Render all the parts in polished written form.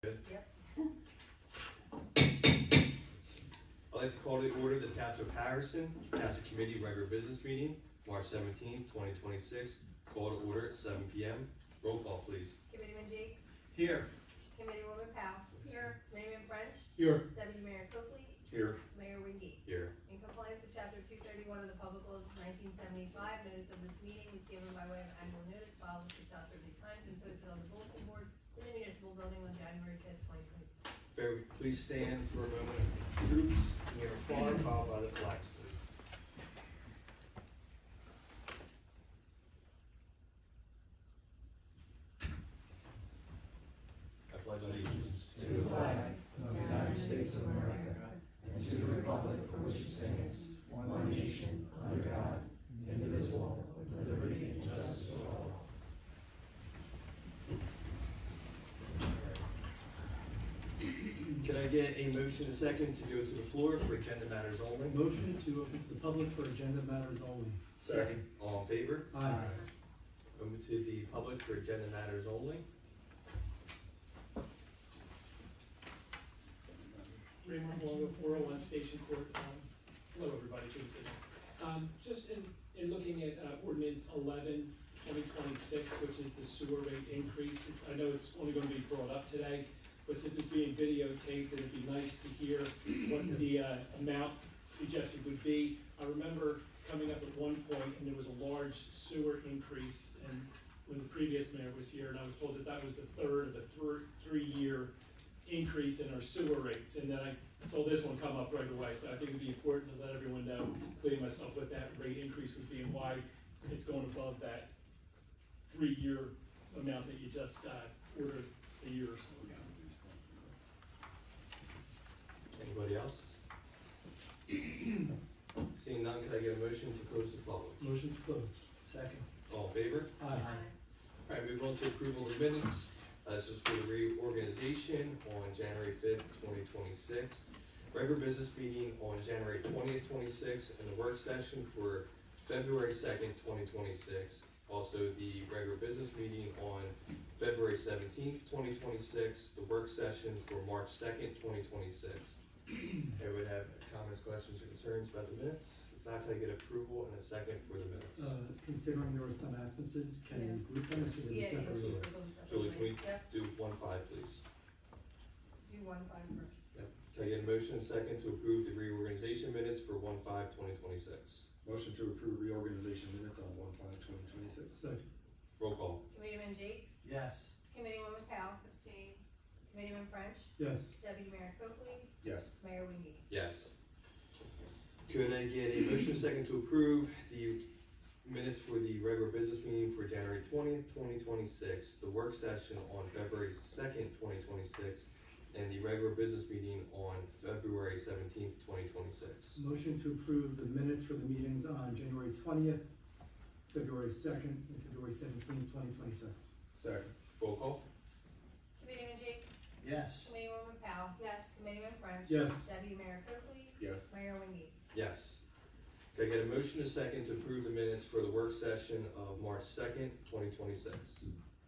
Yep. I'd like to call to order the Township Harrison Township Committee regular business meeting, March 17, 2026. Call to order at 7 p.m. Roll call, please. Committeeman Jakes, Here. Committeewoman Powell. Here. Committeeman French. Here. Deputy Mayor Coakley. Here. Mayor Wingy. Here. In compliance with Chapter 231 of the Public Laws of 1975, notice of this meeting was given by way of annual notice filed with the South Jersey Times and posted on the bulletin board in the municipal building on January 5th, 2026. Bear, please stand for a moment. Troops near far, followed by the flag salute. I pledge allegiance to the flag of the United States of America and to the republic for which it stands, one nation, under God, indivisible, with liberty and justice for all. Can I get a motion and a second to go to the floor for agenda matters only? Motion to open to the public for agenda matters only. Second. All in favor? Aye. Open to the public for agenda matters only. Raymond Longo, 401 Station Court. Hello, everybody. Good to see you. Just in looking at ordinance 11, 2026, which is the sewer rate increase, I know it's only going to be brought up today, but since it's being videotaped, it'd be nice to hear what the amount suggested would be. I remember coming up at one point, and there was a large sewer increase, and when the previous mayor was here, and I was told that that was the third of the three-year increase in our sewer rates, and then I saw this one come up right away, so I think it'd be important to let everyone know, including myself, what that rate increase would be and why it's going above that 3-year amount that you just ordered a year or so ago. Anybody else? Seeing none, can I get a motion to close the public? Motion to close. Second. All in favor? Aye. All right, move on to approval of the minutes. This is for the reorganization on January 5th, 2026. Regular business meeting on January 20th, 26, and the work session for February 2nd, 2026. Also, the regular business meeting on February 17th, 2026. The work session for March 2nd, 2026. Anyone have comments, questions, or concerns about the minutes? If not, can I get approval and a second for the minutes? Considering there were some absences, can we group them or should they be Yeah, separate? Julie, can we Yep. do 1-5, please? Do 1-5 first. Yep. Can I get a motion and second to approve the reorganization minutes for 1-5-2026? Motion to approve reorganization minutes on 1/5/2026. Second. Roll call. Committeeman Jakes, Yes. Committeewoman Powell. Abstain. Committeeman French. Yes. Deputy Mayor Coakley. Yes. Mayor Wingy. Yes. Could I get a motion and second to approve the minutes for the regular business meeting for January 20th, 2026, the work session on February 2nd, 2026, and the regular business meeting on February 17th, 2026? Motion to approve the minutes for the meetings on January 20th, February 2nd, and February 17th, 2026. Second. Roll call. Committeeman Jakes, Yes. Committeewoman Powell. Yes. Committeeman French. Yes. Deputy Mayor Coakley. Yes. Mayor Wingy. Yes. Can I get a motion and second to approve the minutes for the work session of March 2nd, 2026?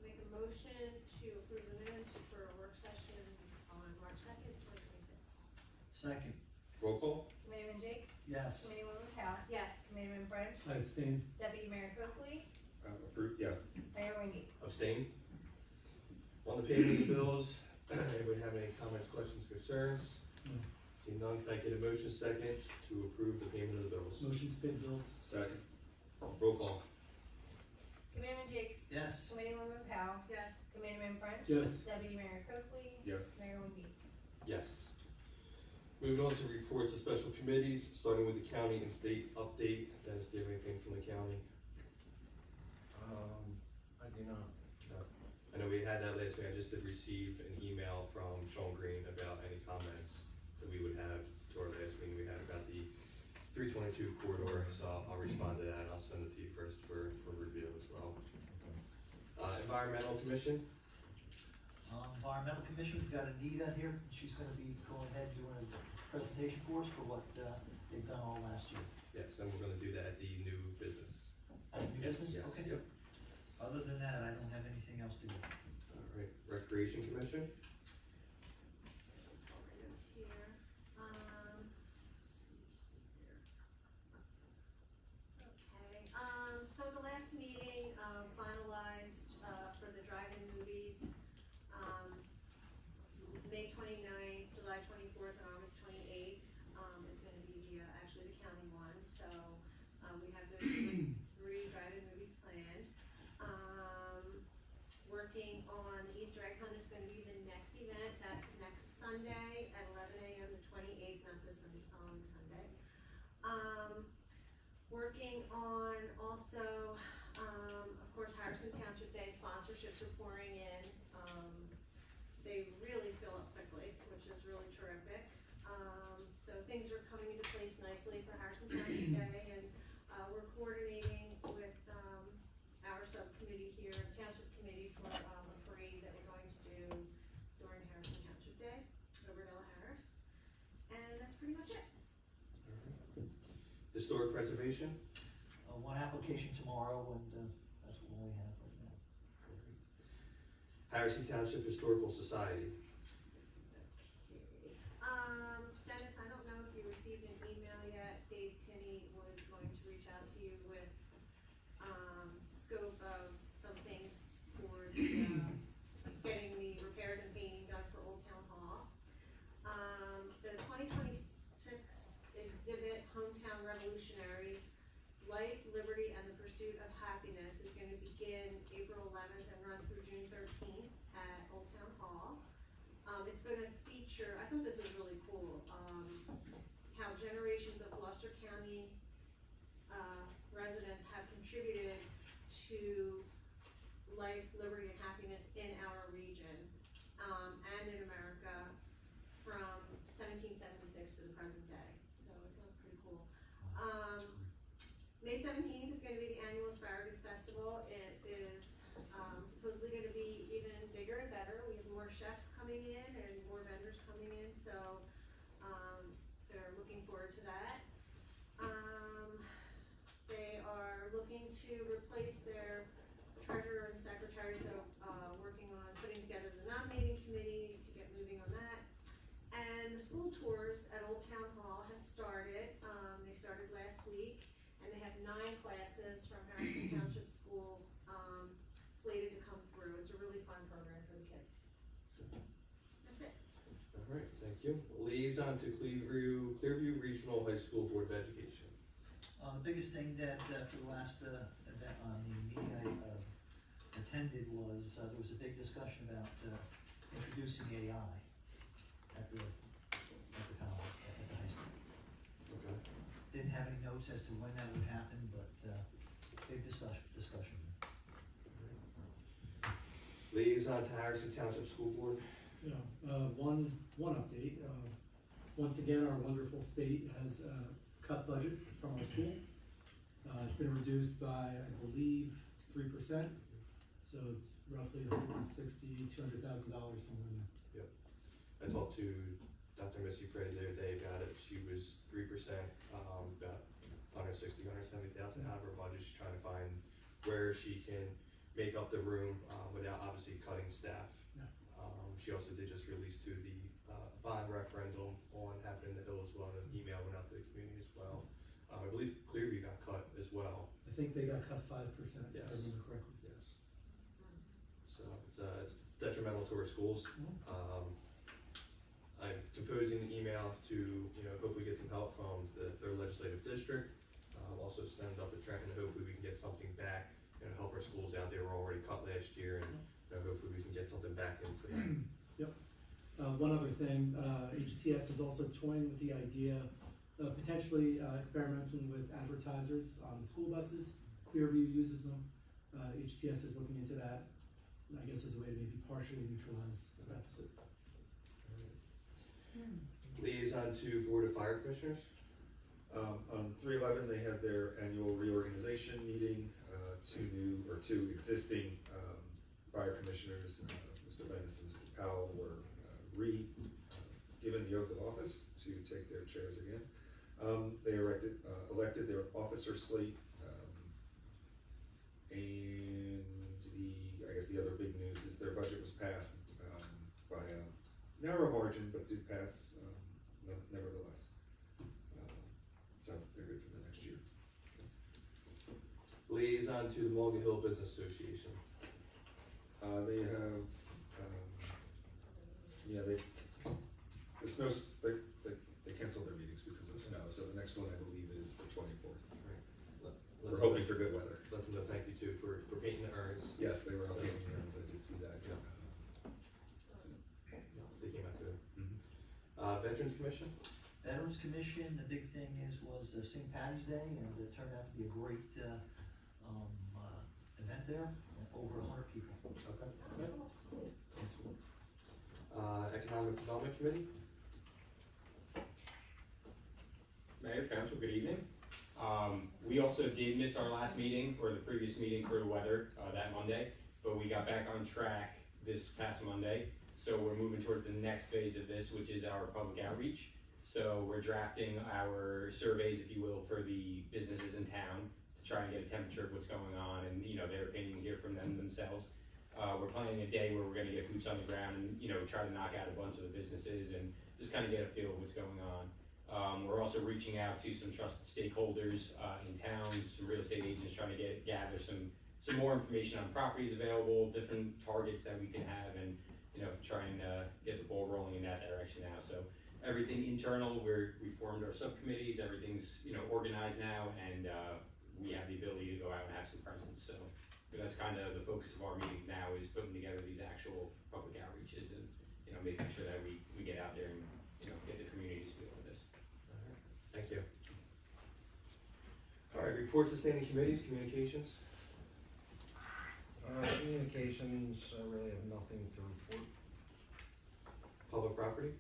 Make a motion to approve the minutes for a work session on March 2nd, 2026. Second. Roll call. Committeeman Jakes, Yes. Committeewoman Powell. Yes. Committeeman French. I abstain. Deputy Mayor Coakley. Approved. Yes. Mayor Wingy. Abstain. On the payment of the bills, anybody have any comments, questions, concerns? No. Seeing none, can I get a motion second to approve the payment of the bills? Motion to pay the bills. Second. Roll call. Committeeman Jakes, Yes. Committeewoman Powell. Yes. Committeeman French. Yes. Deputy Mayor Coakley. Yes. Mayor Wingy. Yes. Moving on to reports of special committees, starting with the county and state update. Dennis, do you have anything from the county? I do not. I know we had that last week. I just did receive an email from Sean Green about any comments that we would have to our last meeting we had about the 322 corridor. So I'll respond to that and I'll send it to you first for review as well. Environmental Commission. Environmental Commission, we've got Anita here. She's gonna be going ahead doing a presentation for us for what, they've done all last year. Yes, and we're gonna do that at the new business. New Yes, business? yes, Okay. Yep. Other than that, I don't have anything else to do. All right, Recreation Commission. County one, so, we have those three drive-in movies planned. Working on the Easter egg hunt is gonna be the next event, that's next Sunday at 11 a.m. the 28th, not this Sunday, following Sunday. Working on also, of course, Harrison Township Day sponsorships are pouring in. They really fill up quickly, which is really terrific. So things are coming into place nicely for Harrison Township Day, and we're coordinating with our subcommittee here, Township Committee, for a parade that we're going to do during Harrison Township Day over at Ella Harris. And that's pretty much it. Historic preservation? One application tomorrow, and that's all we have right now. Harrison Township Historical Society. Dennis, I don't know if you received an email yet. Dave Tinney was going to reach out to you with, scope of some things for the, getting the repairs and painting done for Old Town Hall. The 2026 exhibit, Hometown Revolutionaries, Life, Liberty, and the Pursuit of Happiness is gonna begin April 11th and run through June 13th at Old Town Hall. It's gonna feature, I thought this was really cool, how generations of Gloucester County residents have contributed to life, liberty, and happiness in our region, and in America from 1776 to the present day. So it's pretty cool. May 17th is gonna be the annual Asparagus Festival. It is supposedly gonna be even bigger and better. We have more chefs coming in and more vendors coming in, so they're looking forward to that. They are looking to replace their treasurer and secretary, so working on putting together the nominating committee to get moving on that. And the school tours at Old Town Hall have started. They started last week, and they have 9 classes from Harrison Township School slated to come through. It's a really fun program for the kids. That's it. All right, thank you. Liaison to Clearview Regional High School Board of Education. The biggest thing that, for the last, event, the meeting I, attended was, there was a big discussion about, introducing AI at the college, at the high school. Okay. Didn't have any notes as to when that would happen, but, big discussion. Liaison to Harrison Township School Board. Yeah, one update, once again, our wonderful state has, cut budget from our school. It's been reduced by, I believe, 3%, so it's roughly $160,000 to $200,000 somewhere in there. I talked to Dr. Missy Fred the other day about it. She was 3%, about $160,000, $170,000 out of her budget. She's trying to find where she can make up the room without obviously cutting staff. Yeah. She also did just release to the bond referendum on Happening the Hill as well, and an email went out to the community as well. I believe Clearview got cut as well. I think they got cut 5%, if Yes. I remember correctly. Yes. So it's detrimental to our schools. I'm composing the email to, hopefully get some help from their legislative district. Also send up to Trenton, hopefully we can get something back, help our schools out. They were already cut last year, and hopefully we can get something back in for them. Yep. One other thing, HTS is also toying with the idea of potentially experimenting with advertisers on the school buses. Clearview uses them. HTS is looking into that, I guess, as a way to maybe partially neutralize the deficit. Liaison to Board of Fire Commissioners. On 3/11, they had their annual reorganization meeting. Two existing fire commissioners, Mr. Bennis and Mr. Powell, were given the oath of office to take their chairs again. They elected their officer slate, and I guess the other big news is their budget was passed by a narrow margin, but did pass nevertheless. So they're good for the next year. Liaison to the Mulga Hill Business Association. They have, the snow, they canceled their meetings because of snow, so the next one I believe is we're hoping for good weather. Let them know thank you too for painting the urns. Yes, they were out So- painting the urns, I did see that. Yeah. They came out good. Mhm. Veterans Commission? Veterans Commission, the big thing was St. Patty's Day, and it turned out to be a great, event there, over 100 people. Okay. Economic Development Committee? Mayor, Council, good evening. We also did miss our last meeting, or the previous meeting for the weather, that Monday, but we got back on track this past Monday. So we're moving towards the next phase of this, which is our public outreach. So we're drafting our surveys, if you will, for the businesses in town to try and get a temperature of what's going on and, their opinion, hear from them themselves. We're planning a day where we're gonna get boots on the ground and, try to knock out a bunch of the businesses and just kind of get a feel of what's going on. We're also reaching out to some trusted stakeholders in town, some real estate agents, trying to gather some more information on properties available, different targets that we can have, and try and get the ball rolling in that direction now. So everything internal, we formed our subcommittees, everything's organized now, and we have the ability to go out and have some presence. So that's kind of the focus of our meetings now, is putting together these actual public outreaches and making sure that we get out there and get the community's feel of this. Thank you. All right, reports to standing committees, communications. Communications, I really have nothing to report. Public property.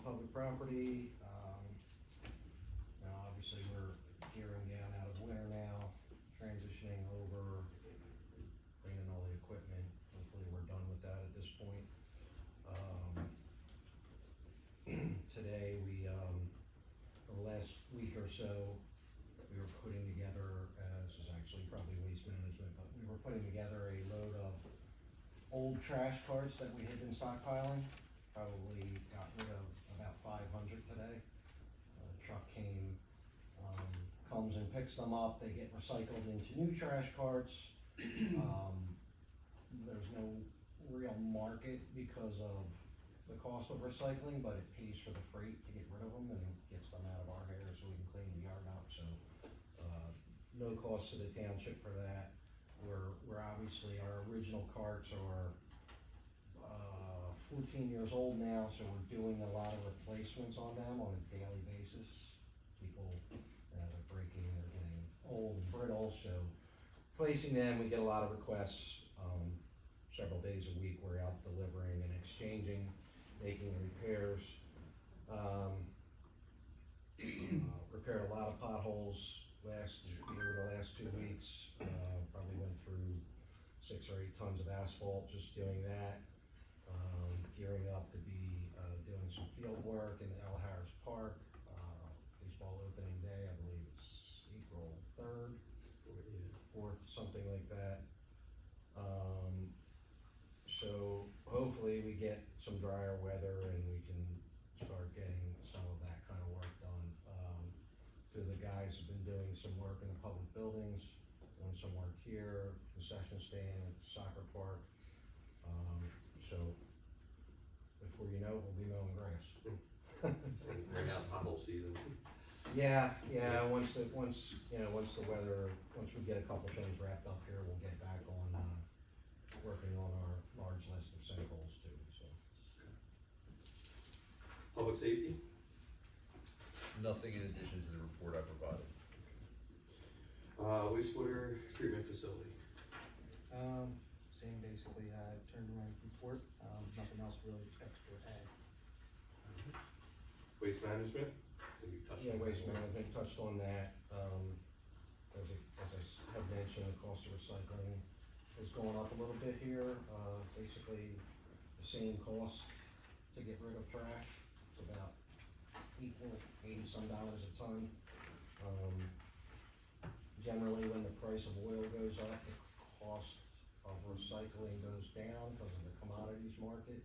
Public property, now obviously we're gearing down out of winter now, transitioning over, bringing all the equipment. Hopefully we're done with that at this point. Today for the last week or so, we were putting together, this is actually probably waste management, but we were putting together a load of old trash carts that we had been stockpiling. Probably got rid of about 500 today. Truck came, comes and picks them up, they get recycled into new trash carts. There's no real market because of the cost of recycling, but it pays for the freight to get rid of them and gets them out of our hair so we can clean the yard up. So no cost to the township for that. We're obviously, our original carts are 14 years old now, so we're doing a lot of replacements on them on a daily basis. People, they're breaking, they're getting old and brittle, so replacing them, we get a lot of requests. Several days a week, we're out delivering and exchanging, making repairs. Repaired a lot of potholes over the last 2 weeks. Probably went through 6 or 8 tons of asphalt just doing that. Gearing up to be doing some field work in El Harris Park. Baseball opening day, I believe it's April 3rd, 4th, something like that. So hopefully we get some drier weather and we can start getting some of that kind of work done. Two of the guys have been doing some work in the public buildings, doing some work here, concession stand, soccer park. So before you know it, we'll be mowing grass. Right now, pothole season. Yeah, once we get a couple things wrapped up here, we'll get back on, working on our large list of sinkholes too, so. Public safety. Nothing in addition to the report I provided. Wastewater treatment facility. Same basically, I turned in my report, nothing else really extra to add. Waste management. I think we touched on that. Waste management, touched on that. As I had mentioned, the cost of recycling is going up a little bit here. Basically, the same cost to get rid of trash. It's about equal, $80-some a ton. Generally, when the price of oil goes up, the cost of recycling goes down because of the commodities market.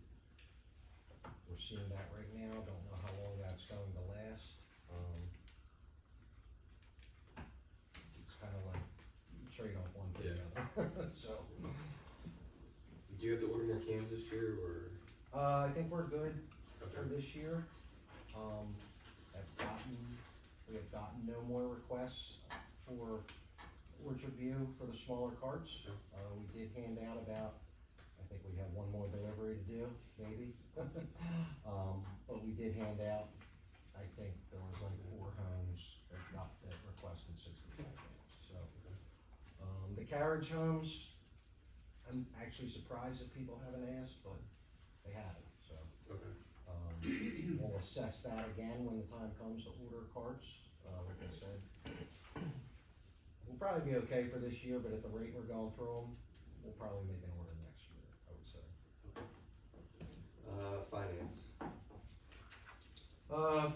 We're seeing that right now. Don't know how long that's going to last. It's kind of like trade off one for the other. So. Do you have to order more cans this year, or? I think we're good Okay. for this year. We have gotten no more requests for Orchard View for the smaller carts. We did hand out about, I think we have one more delivery to do, maybe. But we did hand out, I think there was like 4 homes that requested 65 cans, so. The carriage homes, I'm actually surprised that people haven't asked, but they haven't, so. Okay. We'll assess that again when the time comes to order carts, like I said. We'll probably be okay for this year, but at the rate we're going through them, we'll probably make an order next year, I would say. Finance.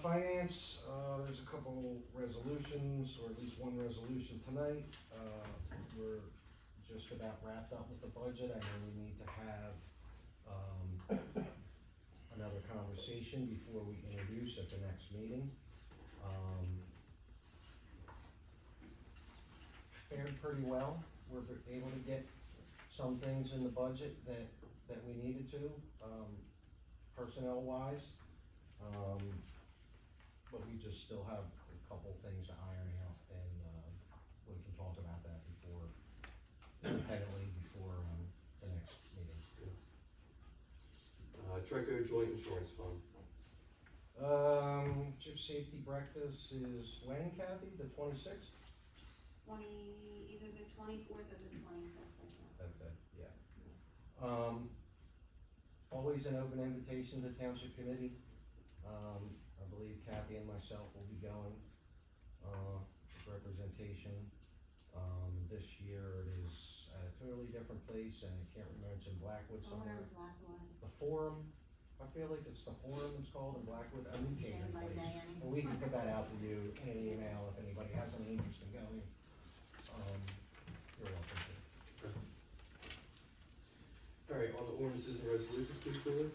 Finance, there's a couple resolutions, or at least one resolution tonight. We're just about wrapped up with the budget. I know we need to have, another conversation before we introduce at the next meeting. Fared pretty well. We're able to get some things in the budget that we needed to, personnel wise. But we just still have a couple things to iron out, and, we can talk about that independently before, the next meeting. Treco Joint Insurance Fund. Chip safety breakfast is when, Kathy? The 26th? Either the 24th or the 26th, I think. Okay, yeah. Always an open invitation to Township Committee. I believe Kathy and myself will be going, with representation. This year it is at a totally different place, and I can't remember, it's in Blackwood Somewhere somewhere. in Blackwood. The Forum, I feel like it's the Forum it's called in Blackwood, I mean, Yeah, by place. Diane. And we can put that out to you in an email if anybody has any interest in going. You're welcome to. All right, on the ordinances and resolutions, please, Julie.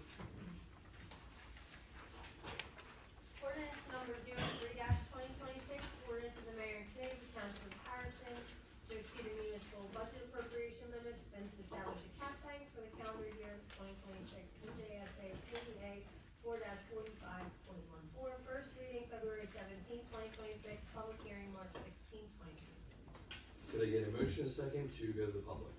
Ordinance number 03-2026, ordinance of the mayor and committee of the township of Harrison to exceed the municipal budget appropriation limits and to establish a cap bank for the calendar year 2026. NJSA 40A 4-45.14. First reading February 17, 2026. Public hearing March 16, 2026. Could I get a motion and a second to go to the public?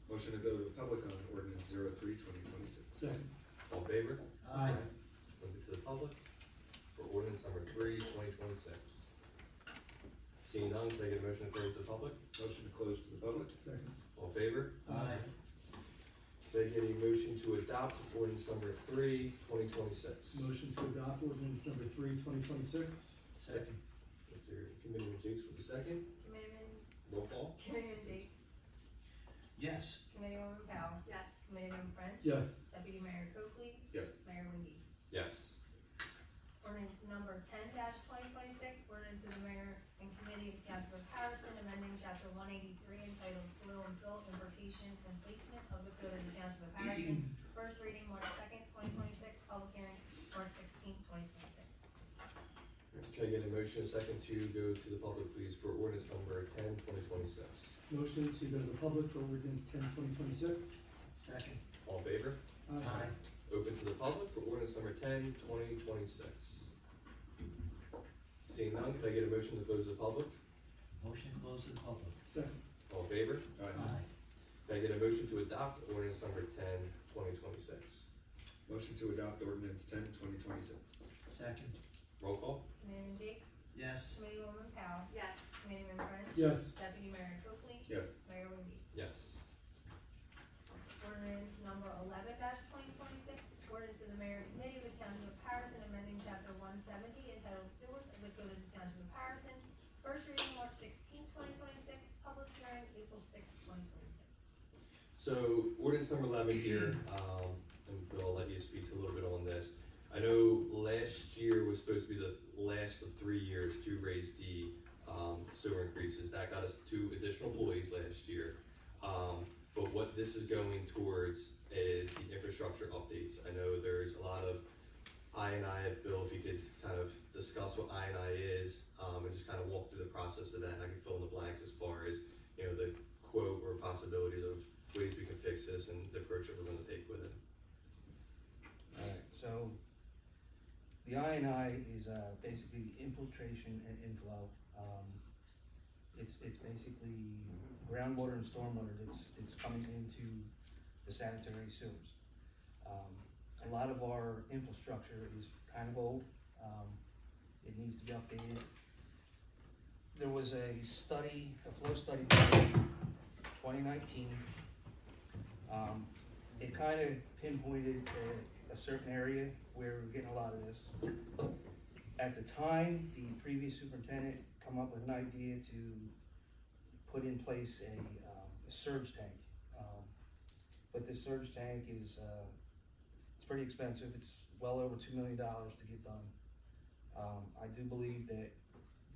Motion to go to the public on ordinance 03/2026. Second. All in favor? Aye. Move it to the public for ordinance number 3/2026. Seeing none, can I get a motion to close to the public? Motion to close to the public. Second. All in favor? Aye. Can I get a motion to adopt ordinance number 3/2026? Motion to adopt ordinance number 3/2026. Second. Mr. Committeeman Jakes with the second. Committeeman, Roll call. Committeeman Jakes, Yes. Committeewoman Powell, Yes. Committeeman French. Yes. Deputy Mayor Coakley, Yes. Mayor Windy. Yes. Ordinance number 10-2026, ordinance of the mayor and committee of the township of Harrison, amending chapter 183 entitled Soil and Fill Importation and Placement of the Code of the township of Harrison. First reading March 2nd, 2026, public hearing March 16th, 2026. Can I get a motion and a second to go to the public, please, for ordinance number 10/2026? Motion to go to the public for ordinance 10/2026. Second. All in favor? Aye. Open to the public for ordinance number 10/2026. Seeing none, can I get a motion to close the public? Motion to close to the public. Second. All in favor? Aye. Can I get a motion to adopt ordinance number 10/2026? Motion to adopt ordinance 10/2026. Second. Roll call. Committeeman Jakes, Yes. Committeewoman Powell, Yes. Committeeman French. Yes. Deputy Mayor Coakley. Yes. Mayor Windy. Yes. Ordinance number 11-2026, ordinance of the mayor and committee of the township of Harrison, amending chapter 170 entitled Sewers of the Code of the township of Harrison. First reading March 16, 2026, public hearing April 6, 2026. So ordinance number 11 here, and Bill, I'll let you speak a little bit on this. I know last year was supposed to be the last of 3 years to raise the sewer increases. That got us 2 additional employees last year. But what this is going towards is the infrastructure updates. I know there's a lot of I&I. Bill, if you could kind of discuss what I&I is, and just kind of walk through the process of that, and I can fill in the blanks as far as, you know, the quote or possibilities of ways we can fix this and the approach that we're gonna take with it. Alright, so the I&I is basically the infiltration and inflow. It's basically groundwater and stormwater that's coming into the sanitary sewers. A lot of our infrastructure is kind of old. It needs to be updated. There was a study, a flow study done in 2019. It kind of pinpointed a certain area where we're getting a lot of this. At the time, the previous superintendent come up with an idea to put in place a surge tank. But this surge tank is, it's pretty expensive. It's well over $2 million to get done. I do believe that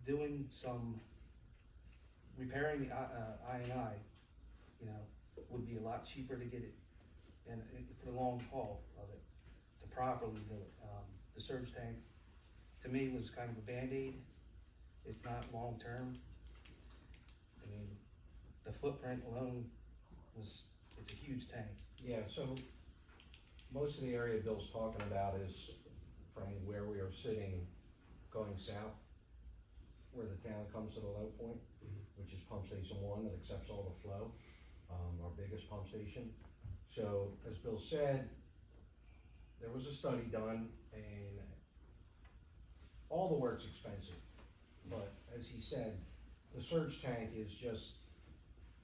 doing some, repairing the I&I, you know, would be a lot cheaper to get it, and for the long haul of it, to properly do it. The surge tank, to me, was kind of a Band-Aid. It's not long-term. I mean, the footprint alone it's a huge tank. Yeah, so most of the area Bill's talking about is from where we are sitting going south, where the town comes to the low point, which is pump station 1 that accepts all the flow, our biggest pump station. So as Bill said, there was a study done, and all the work's expensive, but as he said, the surge tank is just,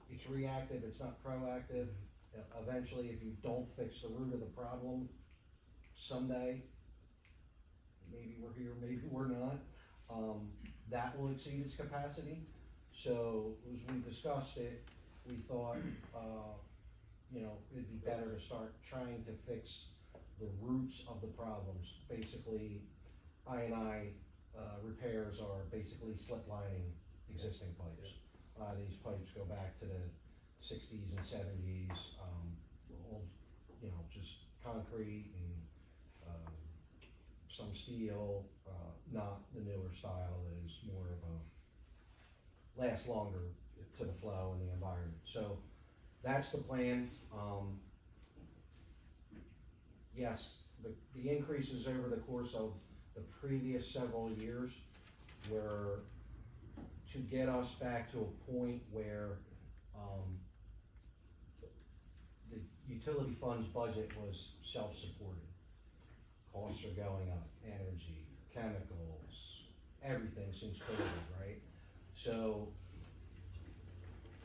it's reactive, it's not proactive. Eventually, if you don't fix the root of the problem, someday, maybe we're here, maybe we're not, that will exceed its capacity. So as we discussed it, we thought, you know, it'd be better to start trying to fix the roots of the problems. Basically, I&I repairs are basically slip lining existing pipes. These pipes go back to the 60s and 70s, old, you know, just concrete and some steel, not the newer style that is more of a, lasts longer to the flow and the environment. So that's the plan. Yes, the increases over the course of the previous several years were to get us back to a point where the utility fund's budget was self-supported. Costs are going up, energy, chemicals, everything since COVID, right? So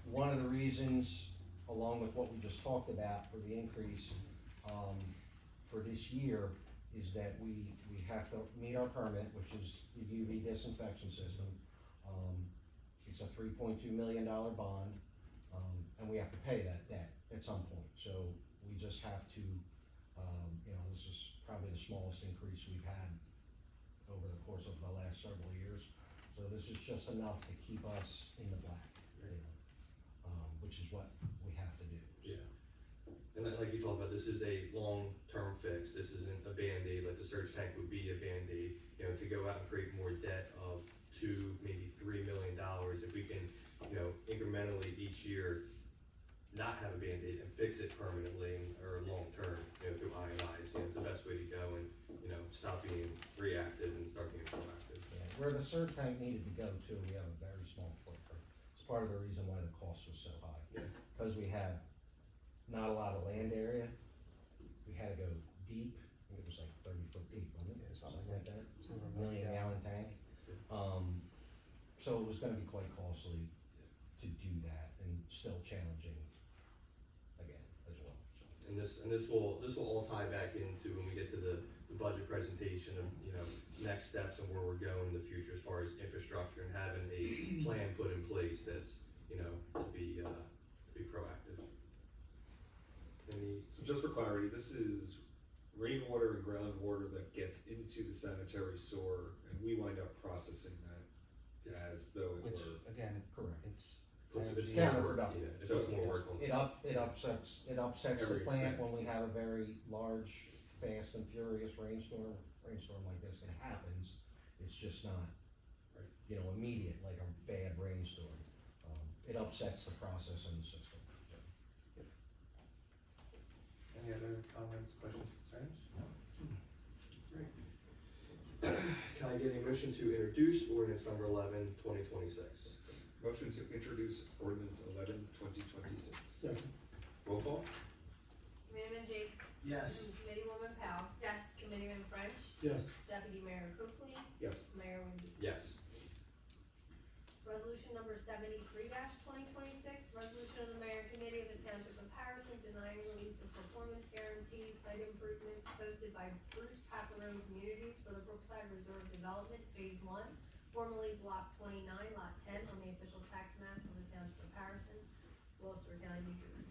one of the reasons, along with what we just talked about for the increase for this year, is that we have to meet our permit, which is the UV disinfection system. It's a $3.2 million bond, and we have to pay that debt at some point. So we just have to, you know, this is probably the smallest increase we've had over the course of the last several years. So this is just enough to keep us in the black, you know, which is what we have to do. Yeah. And then, like you talked about, this is a long-term fix. This isn't a Band-Aid, like the surge tank would be a Band-Aid. You know, to go out and create more debt of $2, maybe $3 million, if we can, you know, incrementally each year not have a Band-Aid and fix it permanently or long-term, you know, through I&Is, you know, it's the best way to go and, you know, stop being reactive and start being proactive. Yeah. Where the surge tank needed to go to, we have a very small footprint. It's part of the reason why the cost was so high. Because we had not a lot of land area, we had to go deep. I think it was like 30 foot deep, wasn't it? Yeah, Something like that. A million-gallon tank. So it was going to be quite costly to do that, and still challenging again as well. And this will all tie back into when we get to the budget presentation of, you know, next steps and where we're going in the future as far as infrastructure and having a plan put in place that's, you know, to be proactive. So just for clarity, this is rainwater and groundwater that gets into the sanitary sewer, and we wind up processing that as though it Which, were. again, Correct. it's It's Yeah, more work, no. yeah, it puts more work on It upsets the Every plant when expense. we have a very large, fast and furious rainstorm like this. It happens. It's just not, Right. you know, immediate like a bad rainstorm. It upsets the process in the system. Any other comments, questions, concerns? Great. Can I get a motion to introduce ordinance number 11, 2026? Motion to introduce ordinance 11/2026. Second. Roll call? Committeeman Jakes? Yes. Committeewoman Powell? Yes. Committeeman French? Yes. Deputy Mayor Copley? Yes. Mayor Windy? Yes. Resolution number 73-2026, resolution of the Mayor and Committee of the Township of Harrison denying release of performance guarantees, site improvements posted by Bruce Paparone Communities for the Brookside Reserve Development Phase 1, formerly Block 29, Lot 10, on the official tax map of the Township of Harrison, Gloucester County, New Jersey.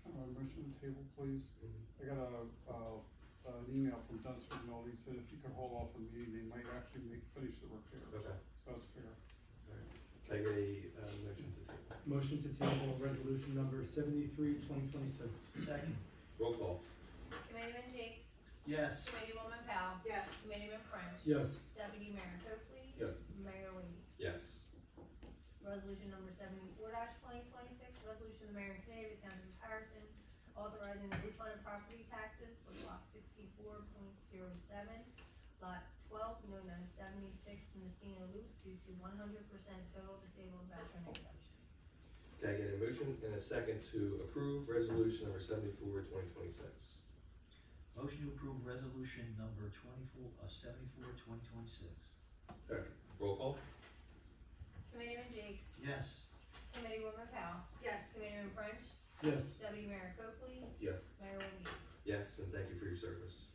Motion to table, please. I got an email from Dunsford and all, he said if you could hold off on the meeting, they might actually finish the repair. Okay. So that's fair. Can I get a motion to table? Motion to table resolution number 73/2026. Second. Roll call? Committeeman Jakes? Yes. Committeewoman Powell? Yes. Committeeman French? Yes. Deputy Mayor Copley? Yes. Mayor Windy? Yes. Resolution number 74-2026, resolution of the Mayor and Committee of the Township of Harrison authorizing the refund of property taxes for block 64.07, lot 12, known as 76 Messina Loop, due to 100% total disabled veteran exemption. Can I get a motion and a second to approve resolution number 74/2026? Motion to approve resolution number 74/2026. Second. Roll call? Committeeman Jakes? Yes. Committeewoman Powell? Yes. Committeeman French? Yes. Deputy Mayor Copley? Yes. Mayor Windy? Yes, and thank you for your service.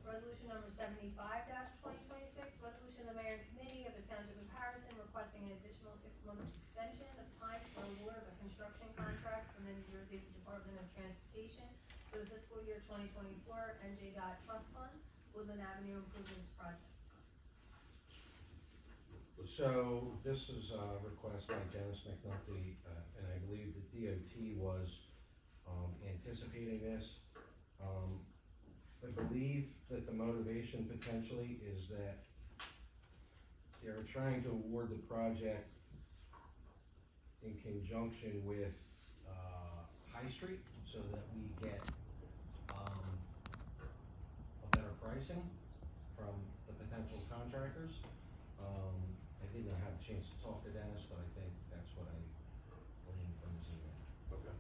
Resolution number 75-2026, resolution of the Mayor and Committee of the Township of Harrison requesting an additional 6-month extension of time for award of a construction contract from the New Jersey Department of Transportation for the fiscal year 2024 NJ.DOT Trust Fund, Woodland Avenue Improvements Project. So this is a request by Dennis McNulty, and I believe the DOT was anticipating this. I believe that the motivation potentially is that they're trying to award the project in conjunction with High Street so that we get a better pricing from the potential contractors. I didn't have a chance to talk to Dennis, but I think that's what I gleaned from his email. Okay.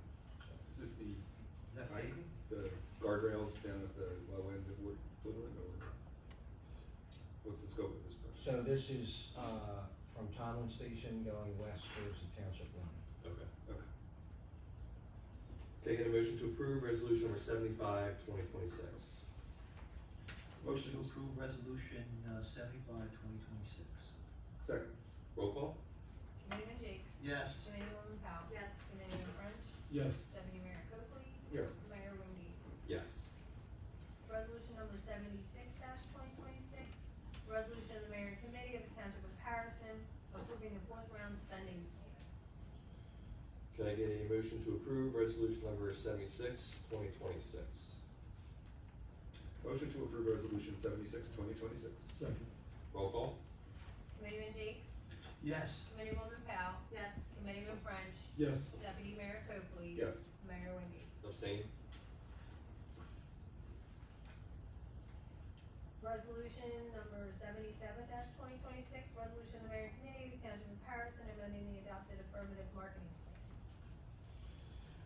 Is this the Is that paving? the guardrails down at the low end of Woodland, or what's the scope of this project? So this is, from Tomlin Station going west towards the township line. Okay. Okay. Can I get a motion to approve resolution number 75/2026? Motion to approve resolution 75/2026. Second. Roll call? Committeeman Jakes? Yes. Committeewoman Powell? Yes. Committeeman French? Yes. Deputy Mayor Copley? Yes. Mayor Windy? Yes. Resolution number 76-2026, resolution of the Mayor and Committee of the Township of Harrison approving the 4th round spending plan. Can I get a motion to approve resolution number 76/2026? Motion to approve resolution 76/2026. Second. Roll call? Committeeman Jakes? Yes. Committeewoman Powell? Yes. Committeeman French? Yes. Deputy Mayor Copley? Yes. Mayor Windy? Abstain? Resolution number 77-2026, resolution of the Mayor and Committee of the Township of Harrison amending the adopted affirmative marketing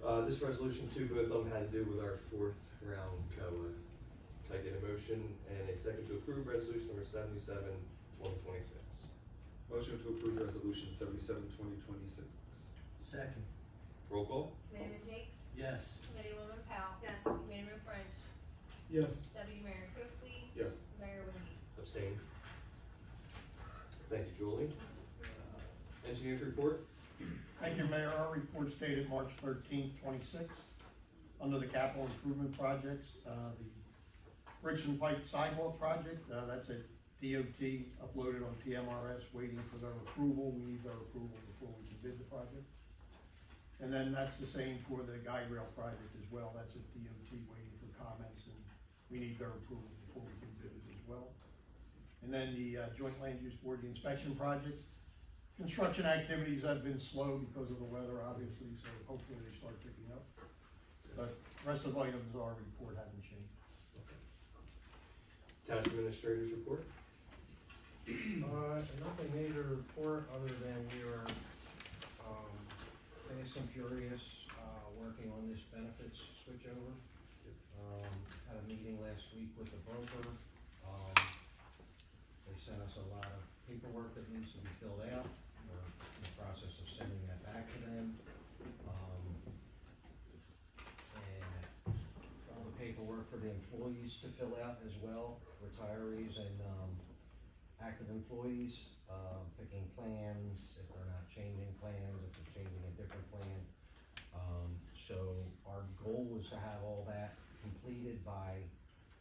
plan. This resolution too, both of them had to do with our 4th round COA. Can I get a motion and a second to approve resolution number 77/2026? Motion to approve resolution 77/2026. Second. Roll call? Committeeman Jakes? Yes. Committeewoman Powell? Yes. Committeeman French? Yes. Deputy Mayor Copley? Yes. Mayor Windy? Abstain? Thank you, Julie. Engineers report? Thank you, Mayor. Our report is dated March 13th, 26. Under the capital improvement projects, the Richwood Pike Sidewalk Project, that's a DOT uploaded on PMRS, waiting for their approval. We need their approval before we can bid the project. And then that's the same for the guide rail project as well. That's a DOT waiting for comments, and we need their approval before we can bid it as well. And then the Joint Land Use Board, the inspection projects. Construction activities have been slow because of the weather, obviously, so hopefully they start picking up. But the rest of the items, our report hasn't changed. Township administrators report? Nothing major report other than we are fast and furious, working on this benefits switchover. Had a meeting last week with the broker. They sent us a lot of paperwork that needs to be filled out. We're in the process of sending that back to them. And all the paperwork for the employees to fill out as well, retirees and, active employees, picking plans, if they're not changing plans, if they're changing a different plan. So our goal was to have all that completed by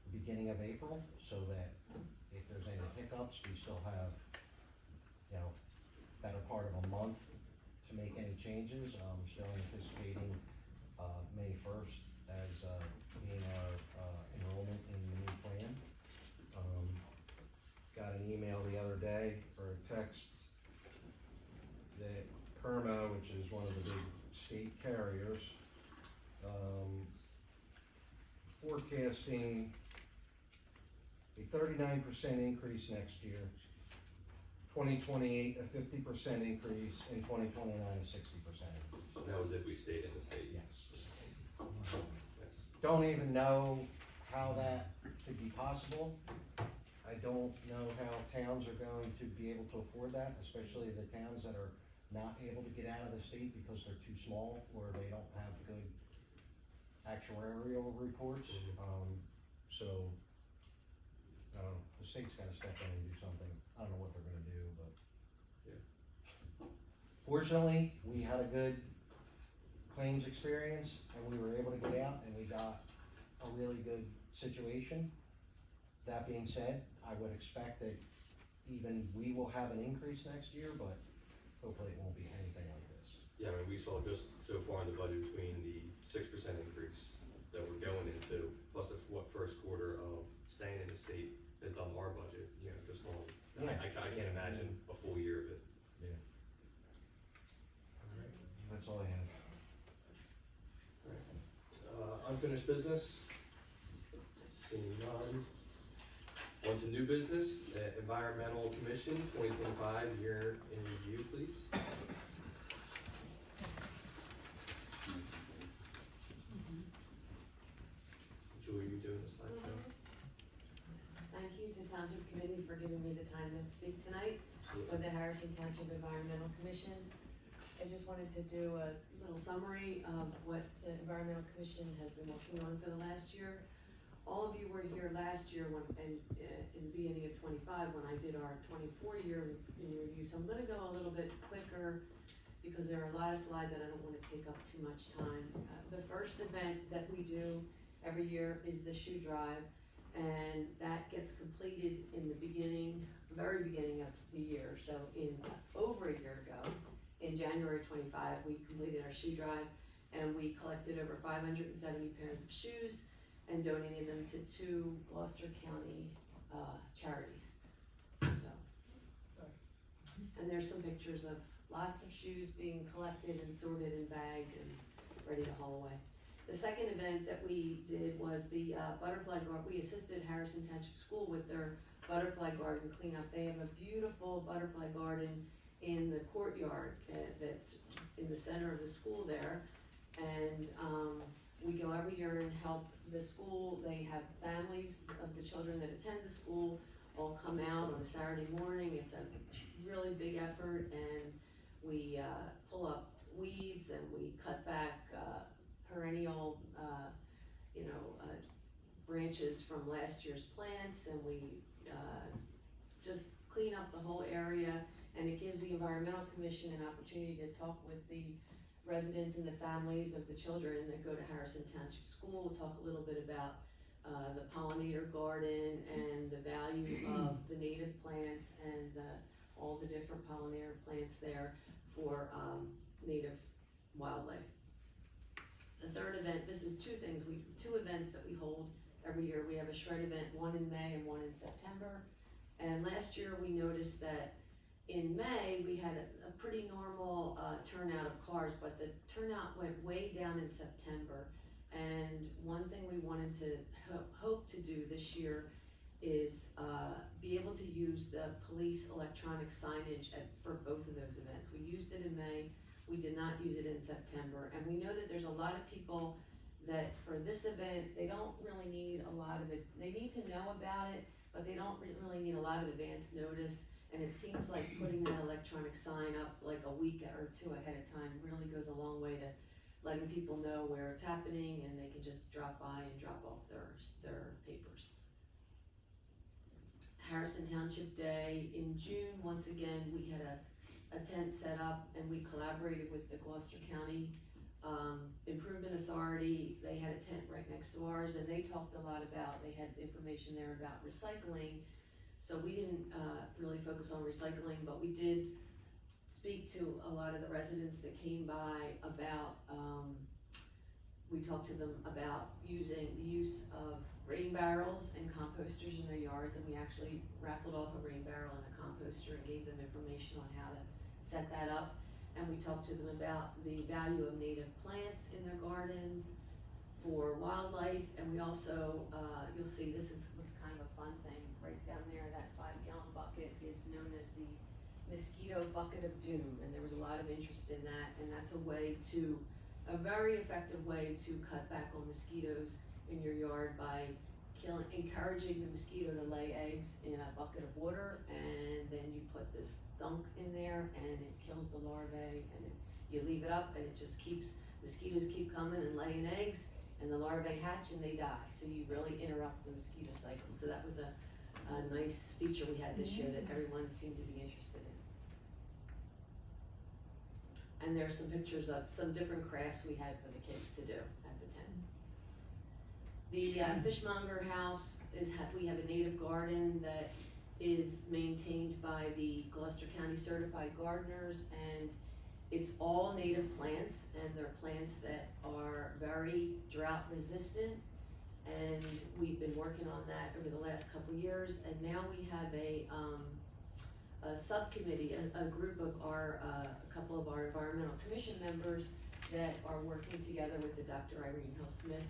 the beginning of April, so that if there's any hiccups, we still have, you know, better part of a month to make any changes. Still anticipating, May 1st as, being our, enrollment in the new plan. Got an email the other day, or a text, that PERMA, which is one of the big state carriers, forecasting a 39% increase next year, 2028 a 50% increase, in 2029 a 60% increase. And that was if we stayed in the state. Yes. Yes. Don't even know how that could be possible. I don't know how towns are going to be able to afford that, especially the towns that are not able to get out of the state because they're too small or they don't have good actuarial reports. So, the state's gotta step in and do something. I don't know what they're gonna do, but. Yeah. Fortunately, we had a good claims experience and we were able to get out and we got a really good situation. That being said, I would expect that even we will have an increase next year, but hopefully it won't be anything like this. Yeah, I mean, we saw just so far in the budget between the 6% increase that we're going into, plus the first quarter of staying in the state has done our budget, you know, just on, Yeah. I can't imagine a full year of it. Yeah. Alright. That's all I have. Unfinished business? Seeing none. On to new business, Environmental Commission, 2025 year in review, please. Julie, you doing the slideshow? Thank you to Township Committee for giving me the time to speak tonight Absolutely. for the Harrison Township Environmental Commission. I just wanted to do a little summary of what the Environmental Commission has been working on for the last year. All of you were here last year when, in the beginning of 25 when I did our 24 year in review. So I'm gonna go a little bit quicker because there are a lot of slides that I don't wanna take up too much time. The first event that we do every year is the shoe drive, and that gets completed in the very beginning of the year. So over a year ago, in January 25, we completed our shoe drive and we collected over 570 pairs of shoes and donated them to 2 Gloucester County charities. And there's some pictures of lots of shoes being collected and sorted and bagged and ready to haul away. The second event that we did was the butterfly garden. We assisted Harrison Township School with their butterfly garden cleanup. They have a beautiful butterfly garden in the courtyard that's in the center of the school there. And we go every year and help the school. They have families of the children that attend the school all come out on a Saturday morning. It's a really big effort, and we pull up weeds and we cut back perennial branches from last year's plants, and we just clean up the whole area. And it gives the Environmental Commission an opportunity to talk with the residents and the families of the children that go to Harrison Township School. We'll talk a little bit about the pollinator garden and the value of the native plants and all the different pollinator plants there for native wildlife. The third event, this is 2 things, 2 events that we hold every year. We have a shred event, one in May and one in September. And last year we noticed that in May, we had a pretty normal turnout of cars, but the turnout went way down in September. And one thing we wanted to hope to do this year is be able to use the police electronic signage for both of those events. We used it in May, We did not use it in September, and we know that there's a lot of people that for this event, they don't really need a lot of it, they need to know about it, but they don't really need a lot of advance notice. And it seems like putting that electronic sign up like a week or two ahead of time really goes a long way to letting people know where it's happening, and they can just drop by and drop off their papers. Harrison Township Day in June, once again, we had a tent set up, and we collaborated with the Gloucester County Improvement Authority. They had a tent right next to ours, and they talked a lot about, they had information there about recycling. So we didn't really focus on recycling, but we did speak to a lot of the residents that came by about, we talked to them about using the use of rain barrels and composters in their yards, and we actually raffled off a rain barrel and a composter and gave them information on how to set that up. And we talked to them about the value of native plants in their gardens for wildlife, and we also, you'll see this was kind of a fun thing right down there. That 5-gallon bucket is known as the mosquito bucket of doom, and there was a lot of interest in that, and that's a very effective way to cut back on mosquitoes in your yard by encouraging the mosquito to lay eggs in a bucket of water, and then you put this dunk in there and it kills the larvae, and you leave it up, and it just mosquitoes keep coming and laying eggs, and the larvae hatch and they die. So you really interrupt the mosquito cycle. So that was a nice feature we had this year that everyone seemed to be interested in. And there's some pictures of some different crafts we had for the kids to do at the tent. The fishmonger house we have a native garden that is maintained by the Gloucester County Certified Gardeners, and it's all native plants, and they're plants that are very drought resistant, and we've been working on that over the last couple years, and now we have a subcommittee, a group of a couple of our environmental commission members that are working together with the Dr. Irene Hill Smith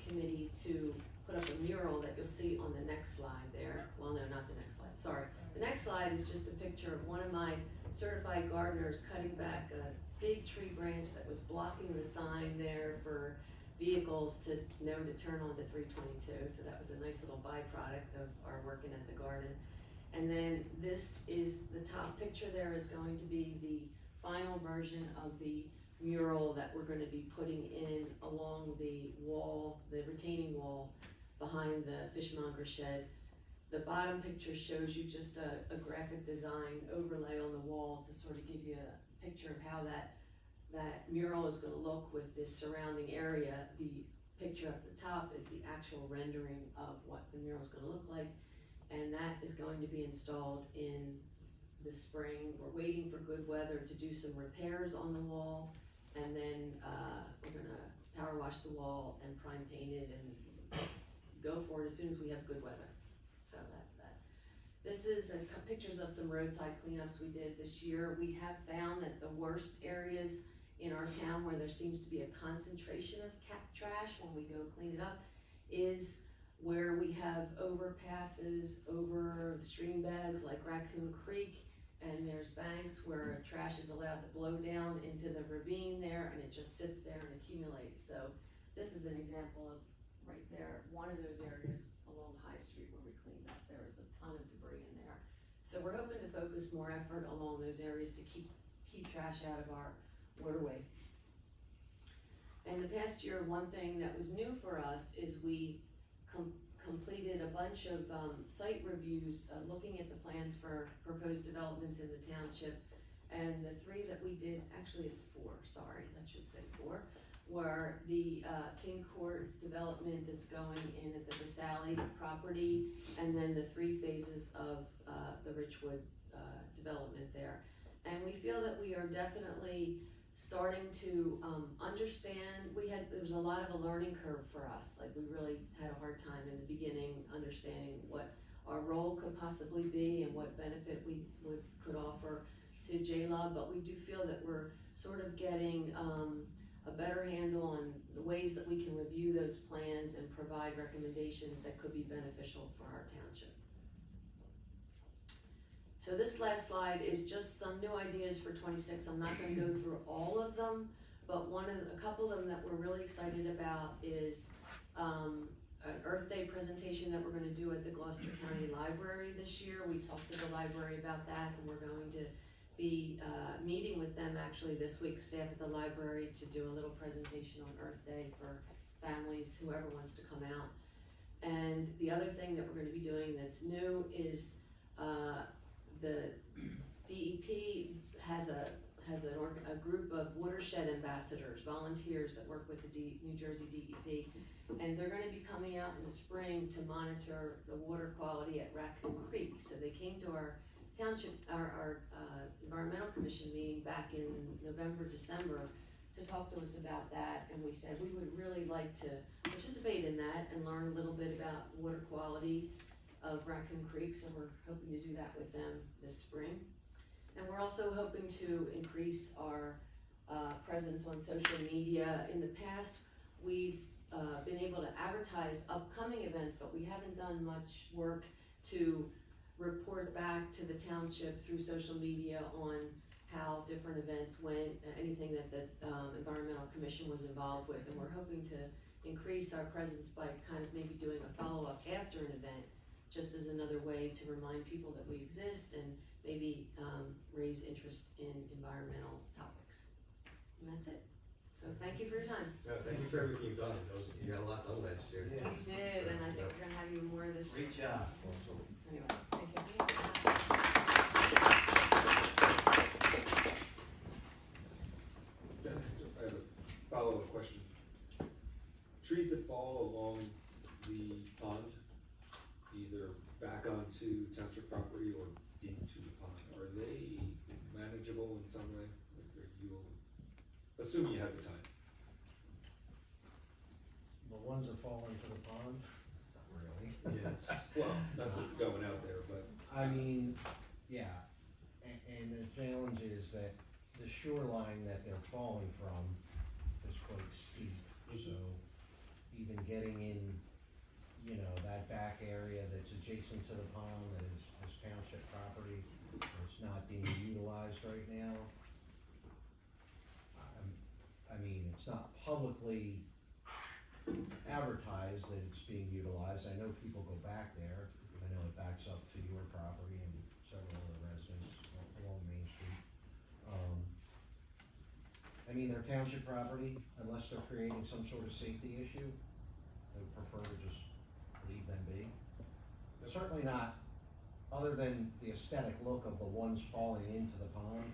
committee to put up a mural that you'll see on the next slide there. Well, no, not the next slide, sorry. The next slide is just a picture of one of my certified gardeners cutting back a big tree branch that was blocking the sign there for vehicles to know to turn on to 322. So that was a nice little byproduct of our working at the garden. And then this is the top picture there is going to be the final version of the mural that we're going to be putting in along the wall, the retaining wall behind the fishmonger shed. The bottom picture shows you just a graphic design overlay on the wall to sort of give you a picture of how that mural is going to look with this surrounding area. The picture at the top is the actual rendering of what the mural is going to look like, and that is going to be installed in the spring. We're waiting for good weather to do some repairs on the wall, and then we're going to power wash the wall and prime paint it and go for it as soon as we have good weather. So that's that. This is pictures of some roadside cleanups we did this year. We have found that the worst areas in our town where there seems to be a concentration of trash when we go clean it up is where we have overpasses over the stream beds like Raccoon Creek, and there's banks where trash is allowed to blow down into the ravine there, and it just sits there and accumulates. So this is an example of right there, one of those areas along High Street where we cleaned up. There was a ton of debris in there. So we're hoping to focus more effort along those areas to keep trash out of our waterway. And the past year, one thing that was new for us is we completed a bunch of site reviews looking at the plans for proposed developments in the township. And the 3 that we did, actually it's 4, sorry, I should say 4, were the King Court development that's going in at the Vasali property, and then the 3 phases of the Richwood development there. And we feel that we are definitely starting to understand. There was a lot of a learning curve for us. Like, we really had a hard time in the beginning understanding what our role could possibly be and what benefit we could offer to JLOB, but we do feel that we're sort of getting a better handle on the ways that we can review those plans and provide recommendations that could be beneficial for our township. So this last slide is just some new ideas for 26. I'm not gonna go through all of them, but a couple of them that we're really excited about is an Earth Day presentation that we're gonna do at the Gloucester County Library this year. We talked to the library about that, and we're going to be meeting with them actually this week, staff at the library, to do a little presentation on Earth Day for families, whoever wants to come out. And the other thing that we're gonna be doing that's new is the DEP has a group of watershed ambassadors, volunteers that work with the New Jersey DEP, and they're gonna be coming out in the spring to monitor the water quality at Raccoon Creek. So they came to our township, our environmental commission meeting back in November, December, to talk to us about that, and we said we would really like to participate in that and learn a little bit about water quality of Raccoon Creek, so we're hoping to do that with them this spring. And we're also hoping to increase our presence on social media. In the past, we've been able to advertise upcoming events, but we haven't done much work to report back to the township through social media on how different events went, anything that the environmental commission was involved with. And we're hoping to increase our presence by kind of maybe doing a follow-up after an event, just as another way to remind people that we exist and maybe raise interest in environmental topics. And that's it. So thank you for your time. No, thank you for everything you've done. You got a lot done last year. We did, and I think we're gonna have even more this year. Great job. Anyway, thank you. Dennis, I have a follow-up question. Trees that fall along the pond, either back onto township property or into the pond, are they manageable in some way? Like, are you, assuming you had the time? The ones that fall into the pond, not really. Yes. Well, that's what's going out there, but. I mean, yeah, and the challenge is that the shoreline that they're falling from is quite steep, so even getting in, you know, that back area that's adjacent to the pond that is township property, it's not being utilized right now. I mean, it's not publicly advertised that it's being utilized. I know people go back there. I know it backs up to your property and several other residents along Main Street. I mean, they're township property, unless they're creating some sort of safety issue. I would prefer to just leave them be. They're certainly not, other than the aesthetic look of the ones falling into the pond,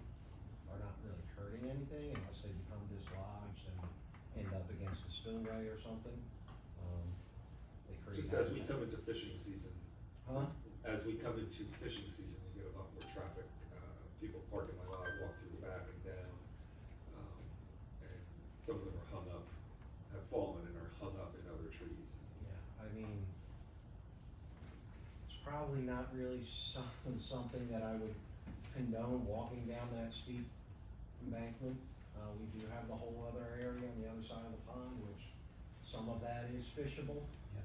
are not really hurting anything unless they become dislodged and end up against the spillway or something. They create Just as we come into fishing season. Huh? As we come into fishing season, you get a lot more traffic, people parking my lot, walk through the back and down. And some of them are hung up, have fallen and are hung up in other trees. Yeah, I mean, it's probably not really something that I would condone walking down that steep embankment. We do have the whole other area on the other side of the pond, which some of that is fishable. Yeah.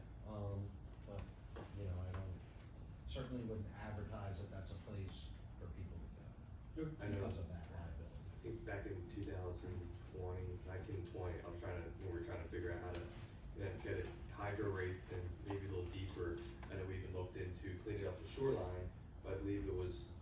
But, you know, I certainly wouldn't advertise that that's a place for people to go I know. because of that liability. I think back in 1920, I was trying to, we were trying to figure out how to, get it hydro raped and maybe a little deeper. I know we even looked into cleaning up the shoreline, but I believe it was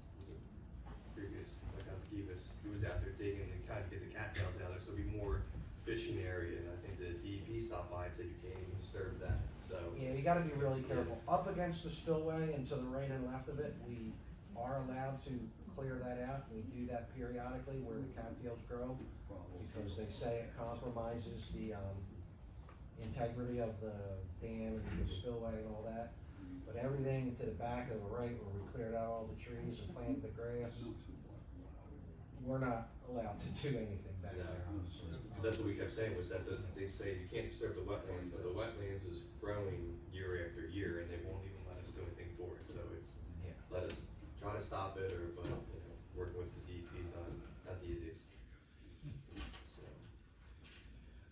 previous, like Skivis, he was out there digging and kind of get the cattails out there, so it'd be more fishing area, and I think the DEP stopped by and said you can't even disturb that, so. Yeah, you gotta be really careful. Up against the spillway and to the right and left of it, we are allowed to clear that out. We do that periodically where the cattails grow, because they say it compromises the, integrity of the dam and the spillway and all that. But everything to the back of the right where we cleared out all the trees and planted the grass, we're not allowed to do anything back there, honestly. That's what we kept saying, was that they say you can't disturb the wetlands, but the wetlands is growing year after year, and they won't even let us do anything for it, so it's, let us try to stop it, or, but, working with the DEP is not the easiest. So.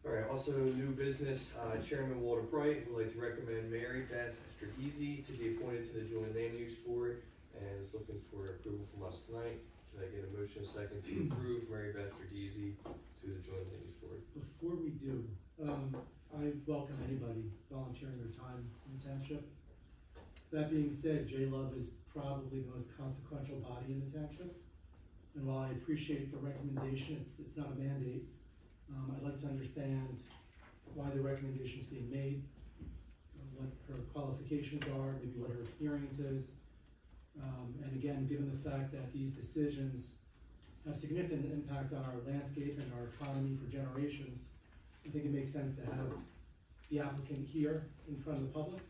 All right, also new business, Chairman Walter Bright would like to recommend Mary Beth Strategize to be appointed to the Joint Land Use Board. and is looking for approval from us tonight. Can I get a motion second to approve Mary Beth Giese to the Joint Land Use Board? Before we do, I welcome anybody volunteering their time in the township. That being said, J-Love is probably the most consequential body in the township. And while I appreciate the recommendation, it's not a mandate. I'd like to understand why the recommendation is being made, what her qualifications are, maybe what her experience is. And again, given the fact that these decisions have significant impact on our landscape and our economy for generations, I think it makes sense to have the applicant here in front of the public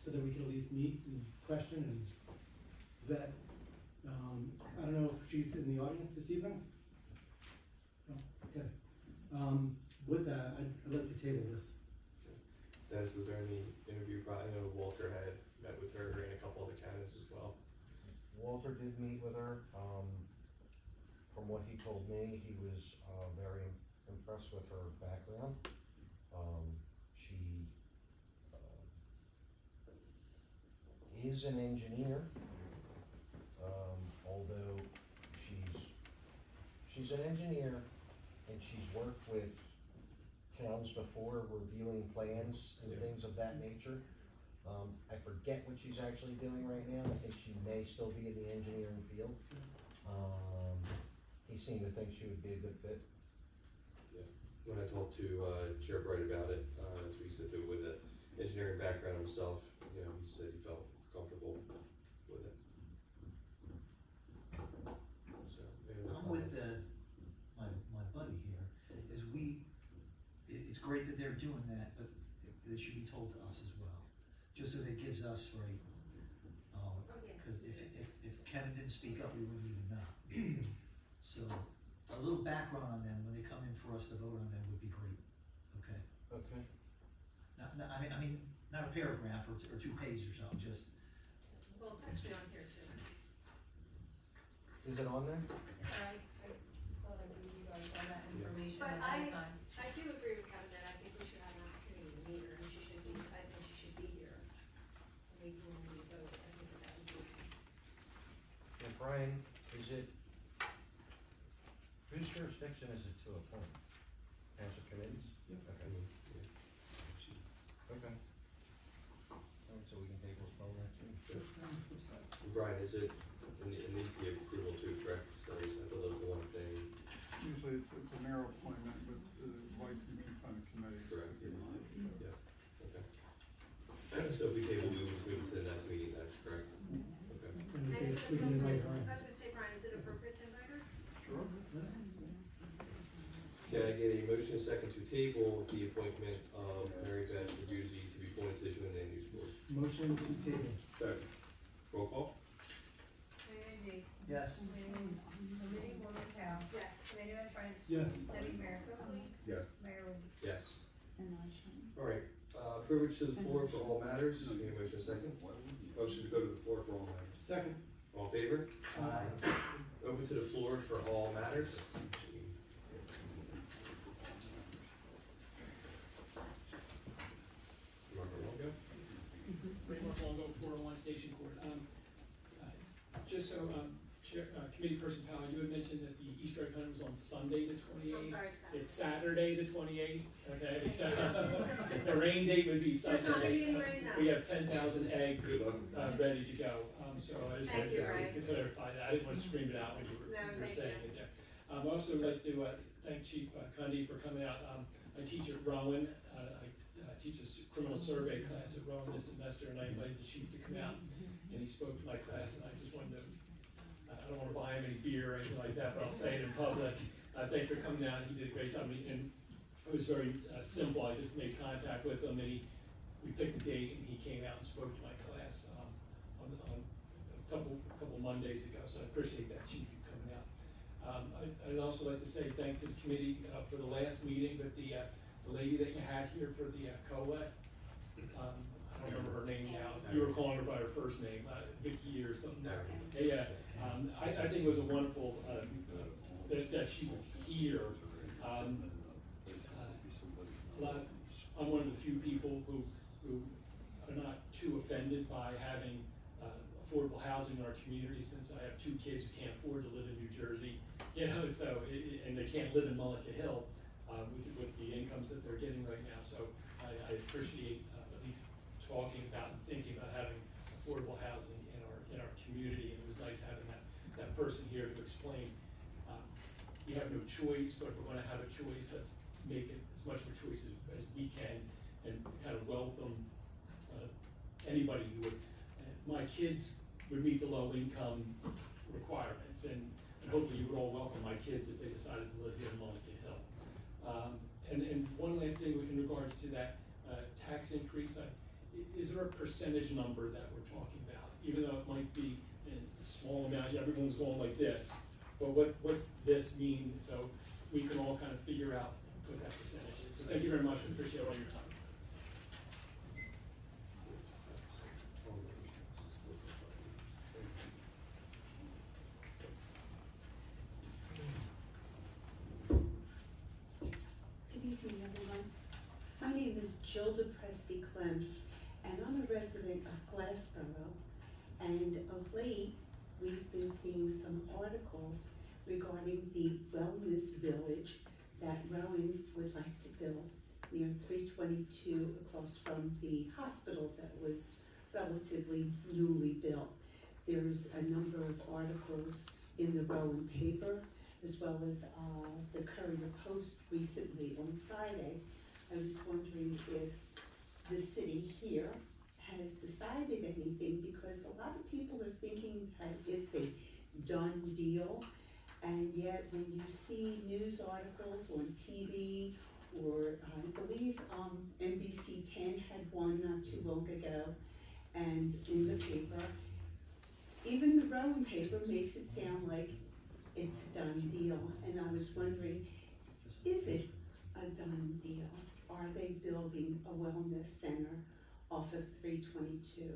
so that we can at least meet and question and vet. I don't know if she's in the audience this evening? No? Okay. With that, I'd like to table this. Dennis, was there any interview, I know Walter had met with her and a couple other candidates as well. Walter did meet with her. From what he told me, he was very impressed with her background. She is an engineer, although she's an engineer and she's worked with towns before reviewing plans and things of that nature. I forget what she's actually doing right now. I think she may still be in the engineering field. He seemed to think she would be a good fit. Yeah. When I talked to Chair Bright about it, that's what he said too, with an engineering background himself, you know, he said he felt comfortable with it. So, I'm with my buddy here, it's great that they're doing that, but they should be told to us as well, just so that it gives us, right, cause if Kevin didn't speak up, we wouldn't even know. So, a little background on them, when they come in for us to vote on them would be great, okay? Okay. I mean, not a paragraph or 2 pages or something, just. Well, it's actually on here too. Is it on there? I thought I gave you guys all that information But ahead of time. I do agree with Kevin that I think we should have an opportunity to meet her, and she should be, I think she should be here. Maybe when we vote, I think that would be. And Brian, is it, whose jurisdiction is it to appoint? Township committees? Yep. Okay. Okay. Alright, so we can take what's on that too. Brian, is it needs the approval too, correct? So I thought that was the one thing. Usually it's a mayor appointment with the vice and consent committee. Correct. Yeah. Okay. So if we table, we will just move it to the next meeting, that's correct? Okay. And And is we it can invite appropriate, her. I was gonna say, Brian, is it appropriate to invite her? Sure. Can I get a motion second to table the appointment of Mary Beth Giese to be appointed to the Joint Land Use Board? Motion to table. Second. Roll call? Raymond Jakes. Yes. Woman Cow. Yes. Mayor French. Yes. Deputy Mayor Cooley. Yes. Mayor Woody. Yes. All right, privilege to the floor for all matters. Can I get a motion second? Motion to go to the floor for all matters. Second. All in favor? Aye. Open to the floor for all matters. Mark Longo? Raymond Longo, 401 Station Court. Just so, Committee Person Powell, you had mentioned that the Easter egg hunt was on Sunday the 28th. I'm sorry, It's Saturday the 28th, okay? So, the rain date would be There's not gonna be any Sunday. rain now. We have 10,000 eggs Good luck. ready to go. So I just Thank wanted you, Brian. to clarify that. I didn't want to scream it out when you were No, thank saying you. it there. I also would like to thank Chief Cundy for coming out. I teach at Rowan. I teach a criminal survey class at Rowan this semester, and I invited the chief to come out, and he spoke to my class, and I just wanted to, I don't want to buy him any beer or anything like that, but I'll say it in public. Thanks for coming out. He did a great job, and it was very simple. I just made contact with him, and we picked a date, and he came out and spoke to my class on a couple Mondays ago. So I appreciate that, Chief, you coming out. I'd also like to say thanks to the committee for the last meeting, but the lady that you had here for the COLA, I don't remember her name now. You were calling her by her first name, Vicky or something. Yeah, I think it was a wonderful that she was here. I'm one of the few people who are not too offended by having a affordable housing in our community, since I have 2 kids who can't afford to live in New Jersey, so, and they can't live in Mullica Hill, with the incomes that they're getting right now. So I appreciate, at least talking about and thinking about having affordable housing in our community, and it was nice having that person here to explain, you have no choice, but if we're gonna have a choice, let's make it as much of a choice as we can, and kind of welcome, anybody who would, my kids would meet the low income requirements, and hopefully you would all welcome my kids if they decided to live here in Mullica Hill. And one last thing in regards to that, tax increase, is there a percentage number that we're talking about? Even though it might be in a small amount, everyone's going like this, but what's this mean? So we can all kind of figure out what that percentage is. So thank you very much, I appreciate all your time. Good evening, everyone. My name is Gilda Presti Clem, and I'm a resident of Glassboro. And of late, we've been seeing some articles regarding the Wellness Village that Rowan would like to build near 322 across from the hospital that was relatively newly built. There's a number of articles in the Rowan paper, as well as the Courier Post recently on Friday. I was wondering if the city here has decided anything, because a lot of people are thinking that it's a done deal, and yet when you see news articles on TV, or I believe NBC 10 had one not too long ago, and in the paper, even the Rowan paper makes it sound like it's a done deal, and I was wondering, is it a done deal? Are they building a wellness center off of 322?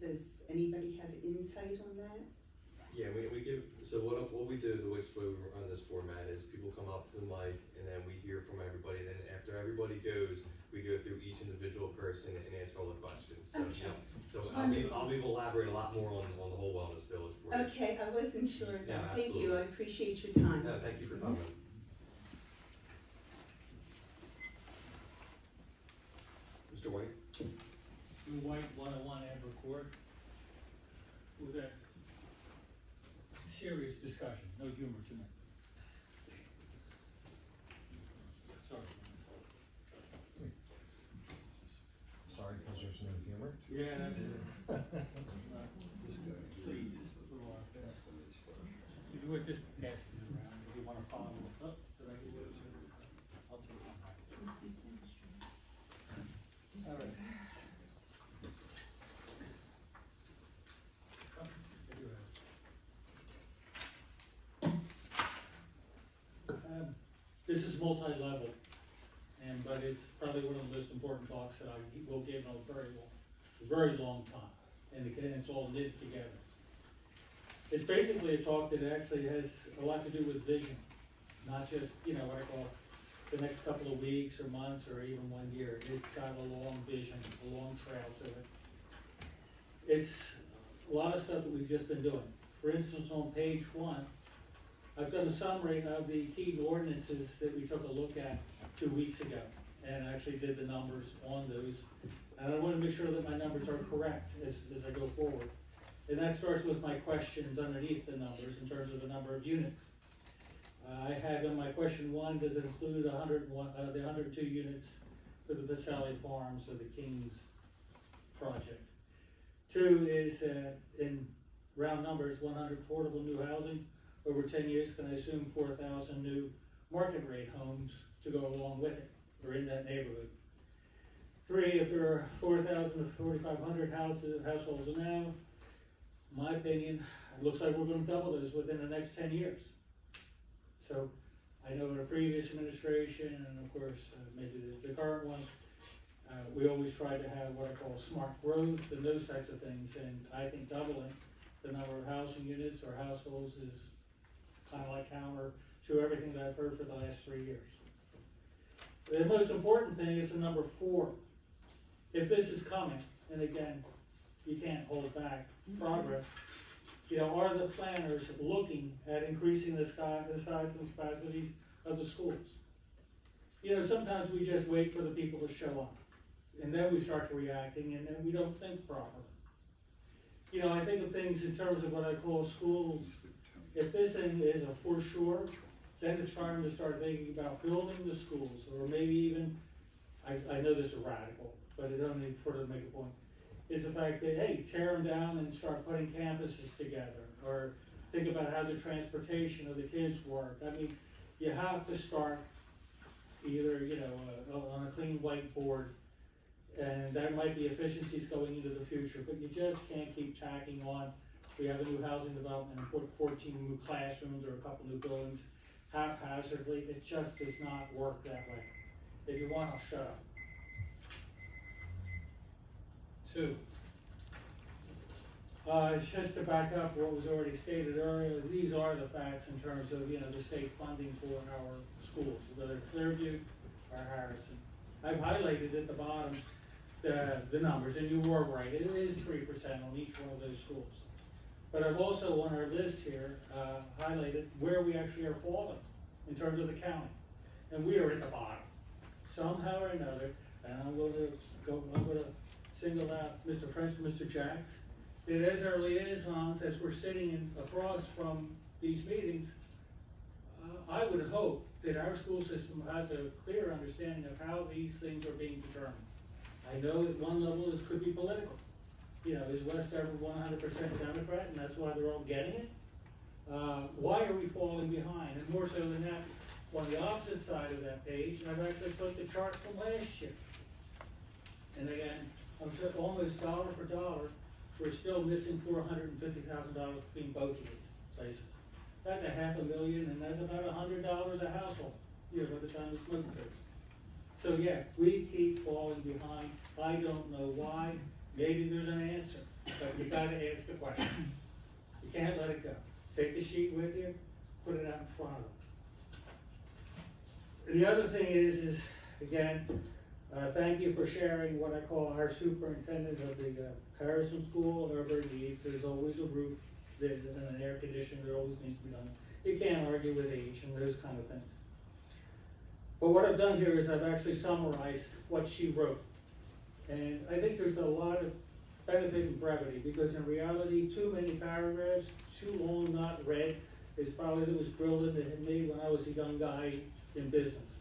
Does anybody have insight on that? Yeah, we give, so what we do, the way we run this format is people come up to the mic, and then we hear from everybody, and then after everybody goes, we go through each individual person and answer all the questions. So, Okay. So I'll be elaborate a lot more on the whole Wellness Village for you. Okay, I wasn't sure. No, Thank you, absolutely. I appreciate your time. No, thank you for coming. Mr. White? Lou White, 101 Amber Court. With a serious discussion, no humor tonight. Sorry. Sorry, because there's no humor? Yeah, that's it. Please, if you would just pass these around, if you wanna follow up, did I get yours? I'll take one back. All right. This is multi-level, but it's probably one of the most important talks that I will give in a very long time, and it's all knit together. It's basically a talk that actually has a lot to do with vision, not just, what I call the next couple of weeks or months or even 1 year. It's got a long vision, a long trail to it. It's a lot of stuff that we've just been doing. For instance, on page 1, I've done a summary of the key ordinances that we took a look at 2 weeks ago, and actually did the numbers on those. And I want to make sure that my numbers are correct as I go forward. And that starts with my questions underneath the numbers in terms of the number of units. I have in my question 1, does it include the 102 units for the Visalia Farms or the Kings project? 2 is, in round numbers, 100 affordable new housing over 10 years. Can I assume 4,000 new market rate homes to go along with it, or in that neighborhood? 3, if there are 4,000 to 4,500 households now, in my opinion, it looks like we're going to double those within the next 10 years. So I know in a previous administration, and of course maybe the current one, we always try to have what I call smart growth and those types of things, and I think doubling the number of housing units or households is kind of like counter to everything that I've heard for the last 3 years. The most important thing is the number 4. If this is coming, and again, you can't hold back progress. You know, are the planners looking at increasing the size and capacities of the schools? You know, sometimes we just wait for the people to show up, and then we start reacting, and then we don't think properly. You know, I think of things in terms of what I call schools. If this thing is a for sure, then it's time to start thinking about building the schools, or maybe even, I know this is radical, but it only further make a point, is the fact that, hey, tear them down and start putting campuses together, or think about how the transportation of the kids work. I mean, you have to start either, you know, on a clean whiteboard, and there might be efficiencies going into the future, but you just can't keep tacking on. We have a new housing development and put 14 new classrooms or a couple new buildings haphazardly. It just does not work that way. If you want, I'll shut up. 2. Just to back up what was already stated earlier, these are the facts in terms of, you know, the state funding for our schools, whether Clearview or Harrison. I've highlighted at the bottom the numbers, and you were right, it is 3% on each one of those schools. But I've also on our list here highlighted where we actually are falling in terms of the county, and we are at the bottom somehow or another. And I'm going to single out Mr. French and Mr. Jacks. That as our liaisons, as we're sitting across from these meetings, I would hope that our school system has a clear understanding of how these things are being determined. I know at one level this could be political. You know, is Westover 100% Democrat, and that's why they're all getting it? Why are we falling behind? And more so than that, on the opposite side of that page, I've actually put the chart from last year. And again, I'm sure almost dollar for dollar, we're still missing $450,000 between both of these places. That's $500,000, and that's about $100 a household, you know, by the time the smoke clears. So yeah, we keep falling behind. I don't know why. Maybe there's an answer, but you gotta ask the question. You can't let it go. Take the sheet with you, put it out in front of them. The other thing is again, thank you for sharing what I call our superintendent of the Harrison School. However, there's always a roof and an air conditioner that always needs to be done. You can't argue with age and those kind of things. But what I've done here is I've actually summarized what she wrote. And I think there's a lot of benefit in brevity, because in reality, too many paragraphs, too long not read, is probably that was drilled into me when I was a young guy in business.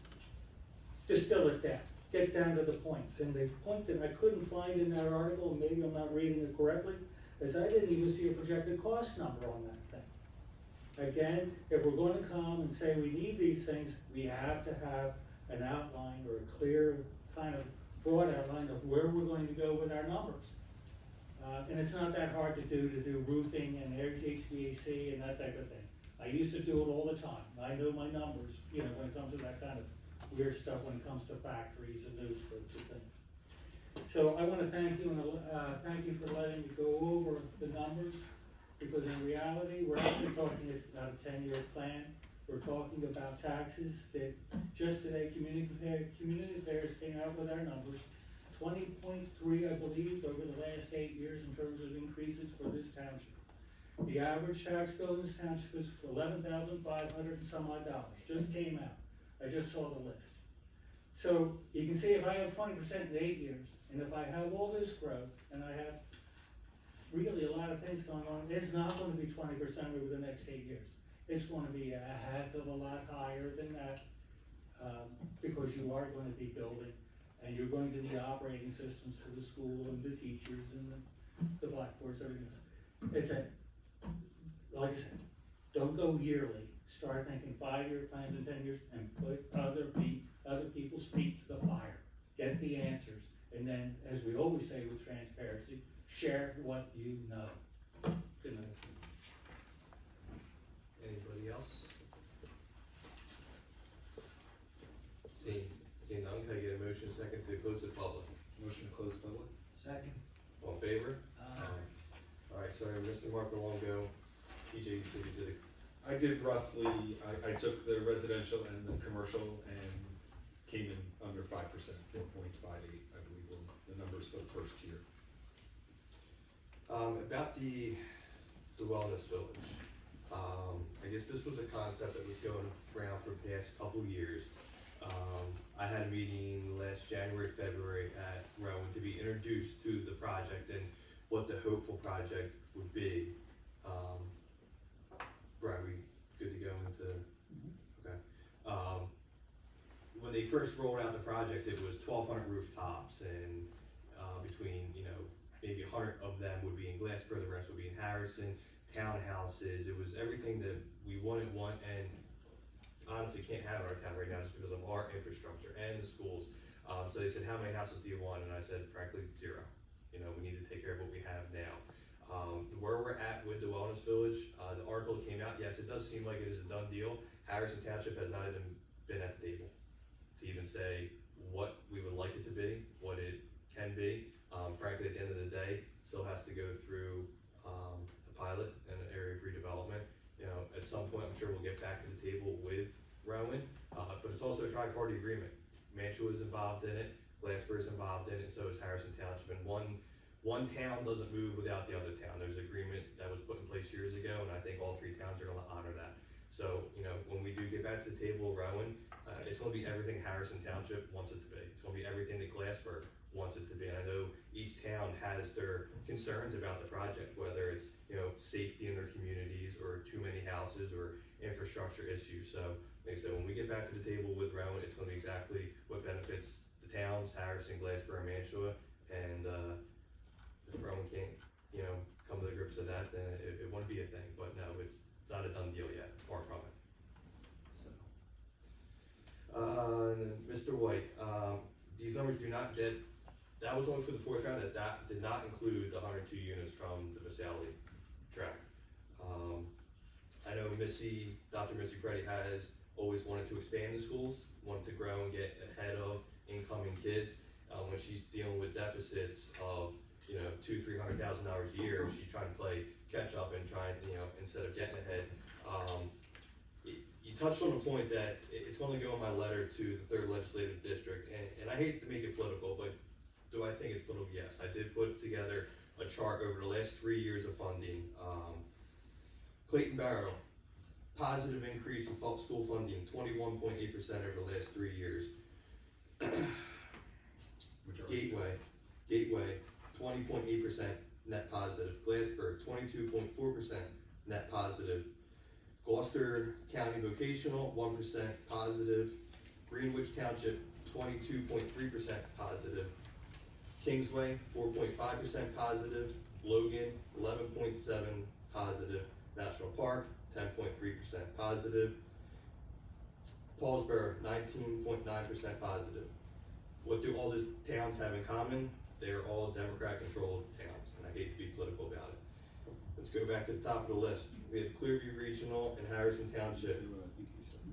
Distill it down, get down to the points. And the point that I couldn't find in that article, and maybe I'm not reading it correctly, is I didn't even see a projected cost number on that thing. Again, if we're going to come and say we need these things, we have to have an outline or a clear kind of broad outline of where we're going to go with our numbers. And it's not that hard to do roofing and air HVAC and that type of thing. I used to do it all the time. I know my numbers, you know, when it comes to that kind of weird stuff when it comes to factories and those sorts of things. So I want to thank you, and thank you for letting me go over the numbers, because in reality, we're actually talking about a 10-year plan. We're talking about taxes that just today, Community Affairs came out with our numbers. 20.3, I believe, over the last 8 years in terms of increases for this township. The average tax bill in this township is for $11,500 and some odd dollars. Just came out. I just saw the list. So you can see if I have 20% in 8 years, and if I have all this growth, and I have really a lot of things going on, it's not going to be 20% over the next 8 years. It's going to be a heck of a lot higher than that, because you are going to be building, and you're going to need operating systems for the school and the teachers and the blackboards, everything else. It's like I said, don't go yearly. Start thinking 5-year plans in 10 years, and put other people's feet to the fire. Get the answers, and then, as we always say with transparency, share what you know. Good night. Anybody else? Seeing none, can I get a motion second to close the public? Motion to close public? Second. All in favor? All right, sorry, Mr. Marco Longo, TJ, you said you did it. I did roughly, I took the residential and the commercial and came in under 5%, 4.58, I believe, were the numbers for the first tier. About the Wellness Village. I guess this was a concept that was going around for the past couple years. I had a meeting last January, February at Rowan to be introduced to the project and what the hopeful project would be. Brian, we good to go into? Okay. When they first rolled out the project, it was 1,200 rooftops, and between, maybe 100 of them would be in Glassboro, the rest would be in Harrison, townhouses. It was everything that we wouldn't want, and honestly can't have in our town right now just because of our infrastructure and the schools. So they said, how many houses do you want? And I said, frankly, 0. We need to take care of what we have now. Where we're at with the Wellness Village, the article came out. Yes, it does seem like it is a done deal. Harrison Township has not even been at the table to even say what we would like it to be, what it can be. Frankly, at the end of the day, still has to go through a pilot and an area of redevelopment. At some point, I'm sure we'll get back to the table with Rowan, but it's also a tri-party agreement. Mantua is involved in it, Glassboro is involved in it, and so is Harrison Township. And one town doesn't move without the other town. There's an agreement that was put in place years ago, and I think all 3 towns are going to honor that. So, when we do get back to the table, Rowan, it's going to be everything Harrison Township wants it to be. It's going to be everything that Glassboro wants it to be. And I know each town has their concerns about the project, whether it's, safety in their communities or too many houses or infrastructure issues. So, like I said, when we get back to the table with Rowan, it's going to be exactly what benefits the towns, Harrison, Glassboro, and Mantua. And if Rowan can't, come to the grips of that, then it wouldn't be a thing. But no, it's not a done deal yet. It's far from it. So, and then Mr. White, these numbers do not get. That was only for the 4th round. That did not include the 102 units from the Visalia track. I know Dr. Missy Preddy has always wanted to expand the schools, wanted to grow and get ahead of incoming kids. When she's dealing with deficits of $200,000-300,000 a year, she's trying to play catch up and trying, instead of getting ahead. You touched on a point that it's going to go in my letter to the 3rd Legislative District, and I hate to make it political, but do I think it's political? Yes. I did put together a chart over the last 3 years of funding. Clayton Barrow, positive increase in school funding, 21.8% over the last 3 years. Gateway, 20.8% net positive. Glassboro, 22.4% net positive. Gloucester County Vocational, 1% positive. Greenwich Township, 22.3% positive. Kingsway, 4.5% positive. Logan, 11.7% positive. National Park, 10.3% positive. Paulsboro, 19.9% positive. What do all these towns have in common? They're all Democrat-controlled towns, and I hate to be political about it. Let's go back to the top of the list. We have Clearview Regional and Harrison Township.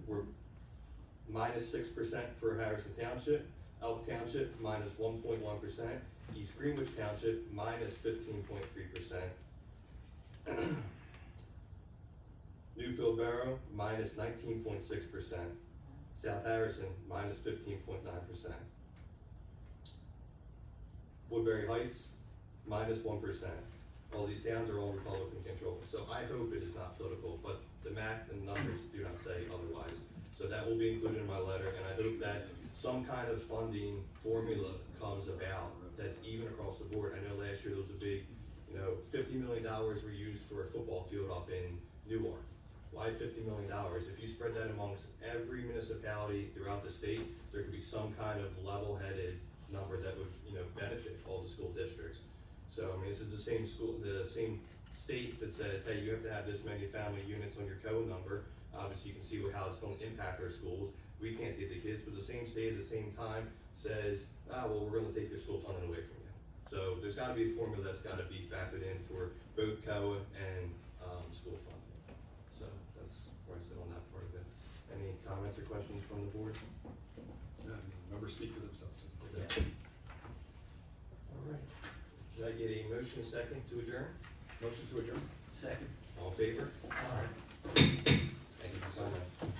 We're -6% for Harrison Township. Elk Township, -1.1%. East Greenwich Township, -15.3%. Newfield Borough, -19.6%. South Harrison, -15.9%. Woodbury Heights, -1%. All these towns are all Republican controlled. So I hope it is not political, but the math and numbers do not say otherwise. So that will be included in my letter, and I hope that some kind of funding formula comes about that's even across the board. I know last year there was a big, $50 million were used for a football field up in Newark. Why $50 million? If you spread that amongst every municipality throughout the state, there could be some kind of level-headed number that would, benefit all the school districts. So, this is the same state that says, hey, you have to have this many family units on your code number. Obviously, you can see how it's going to impact our schools. We can't get the kids, but the same state at the same time says, well, we're going to take your school funding away from you. So there's got to be a formula that's got to be factored in for both COA and school funding. So that's where I sit on that part of it. Any comments or questions from the board? Numbers speak for themselves. Yeah. All right. Should I get a motion second to adjourn? Motion to adjourn. Second. All in favor? All right. Thank you for signing.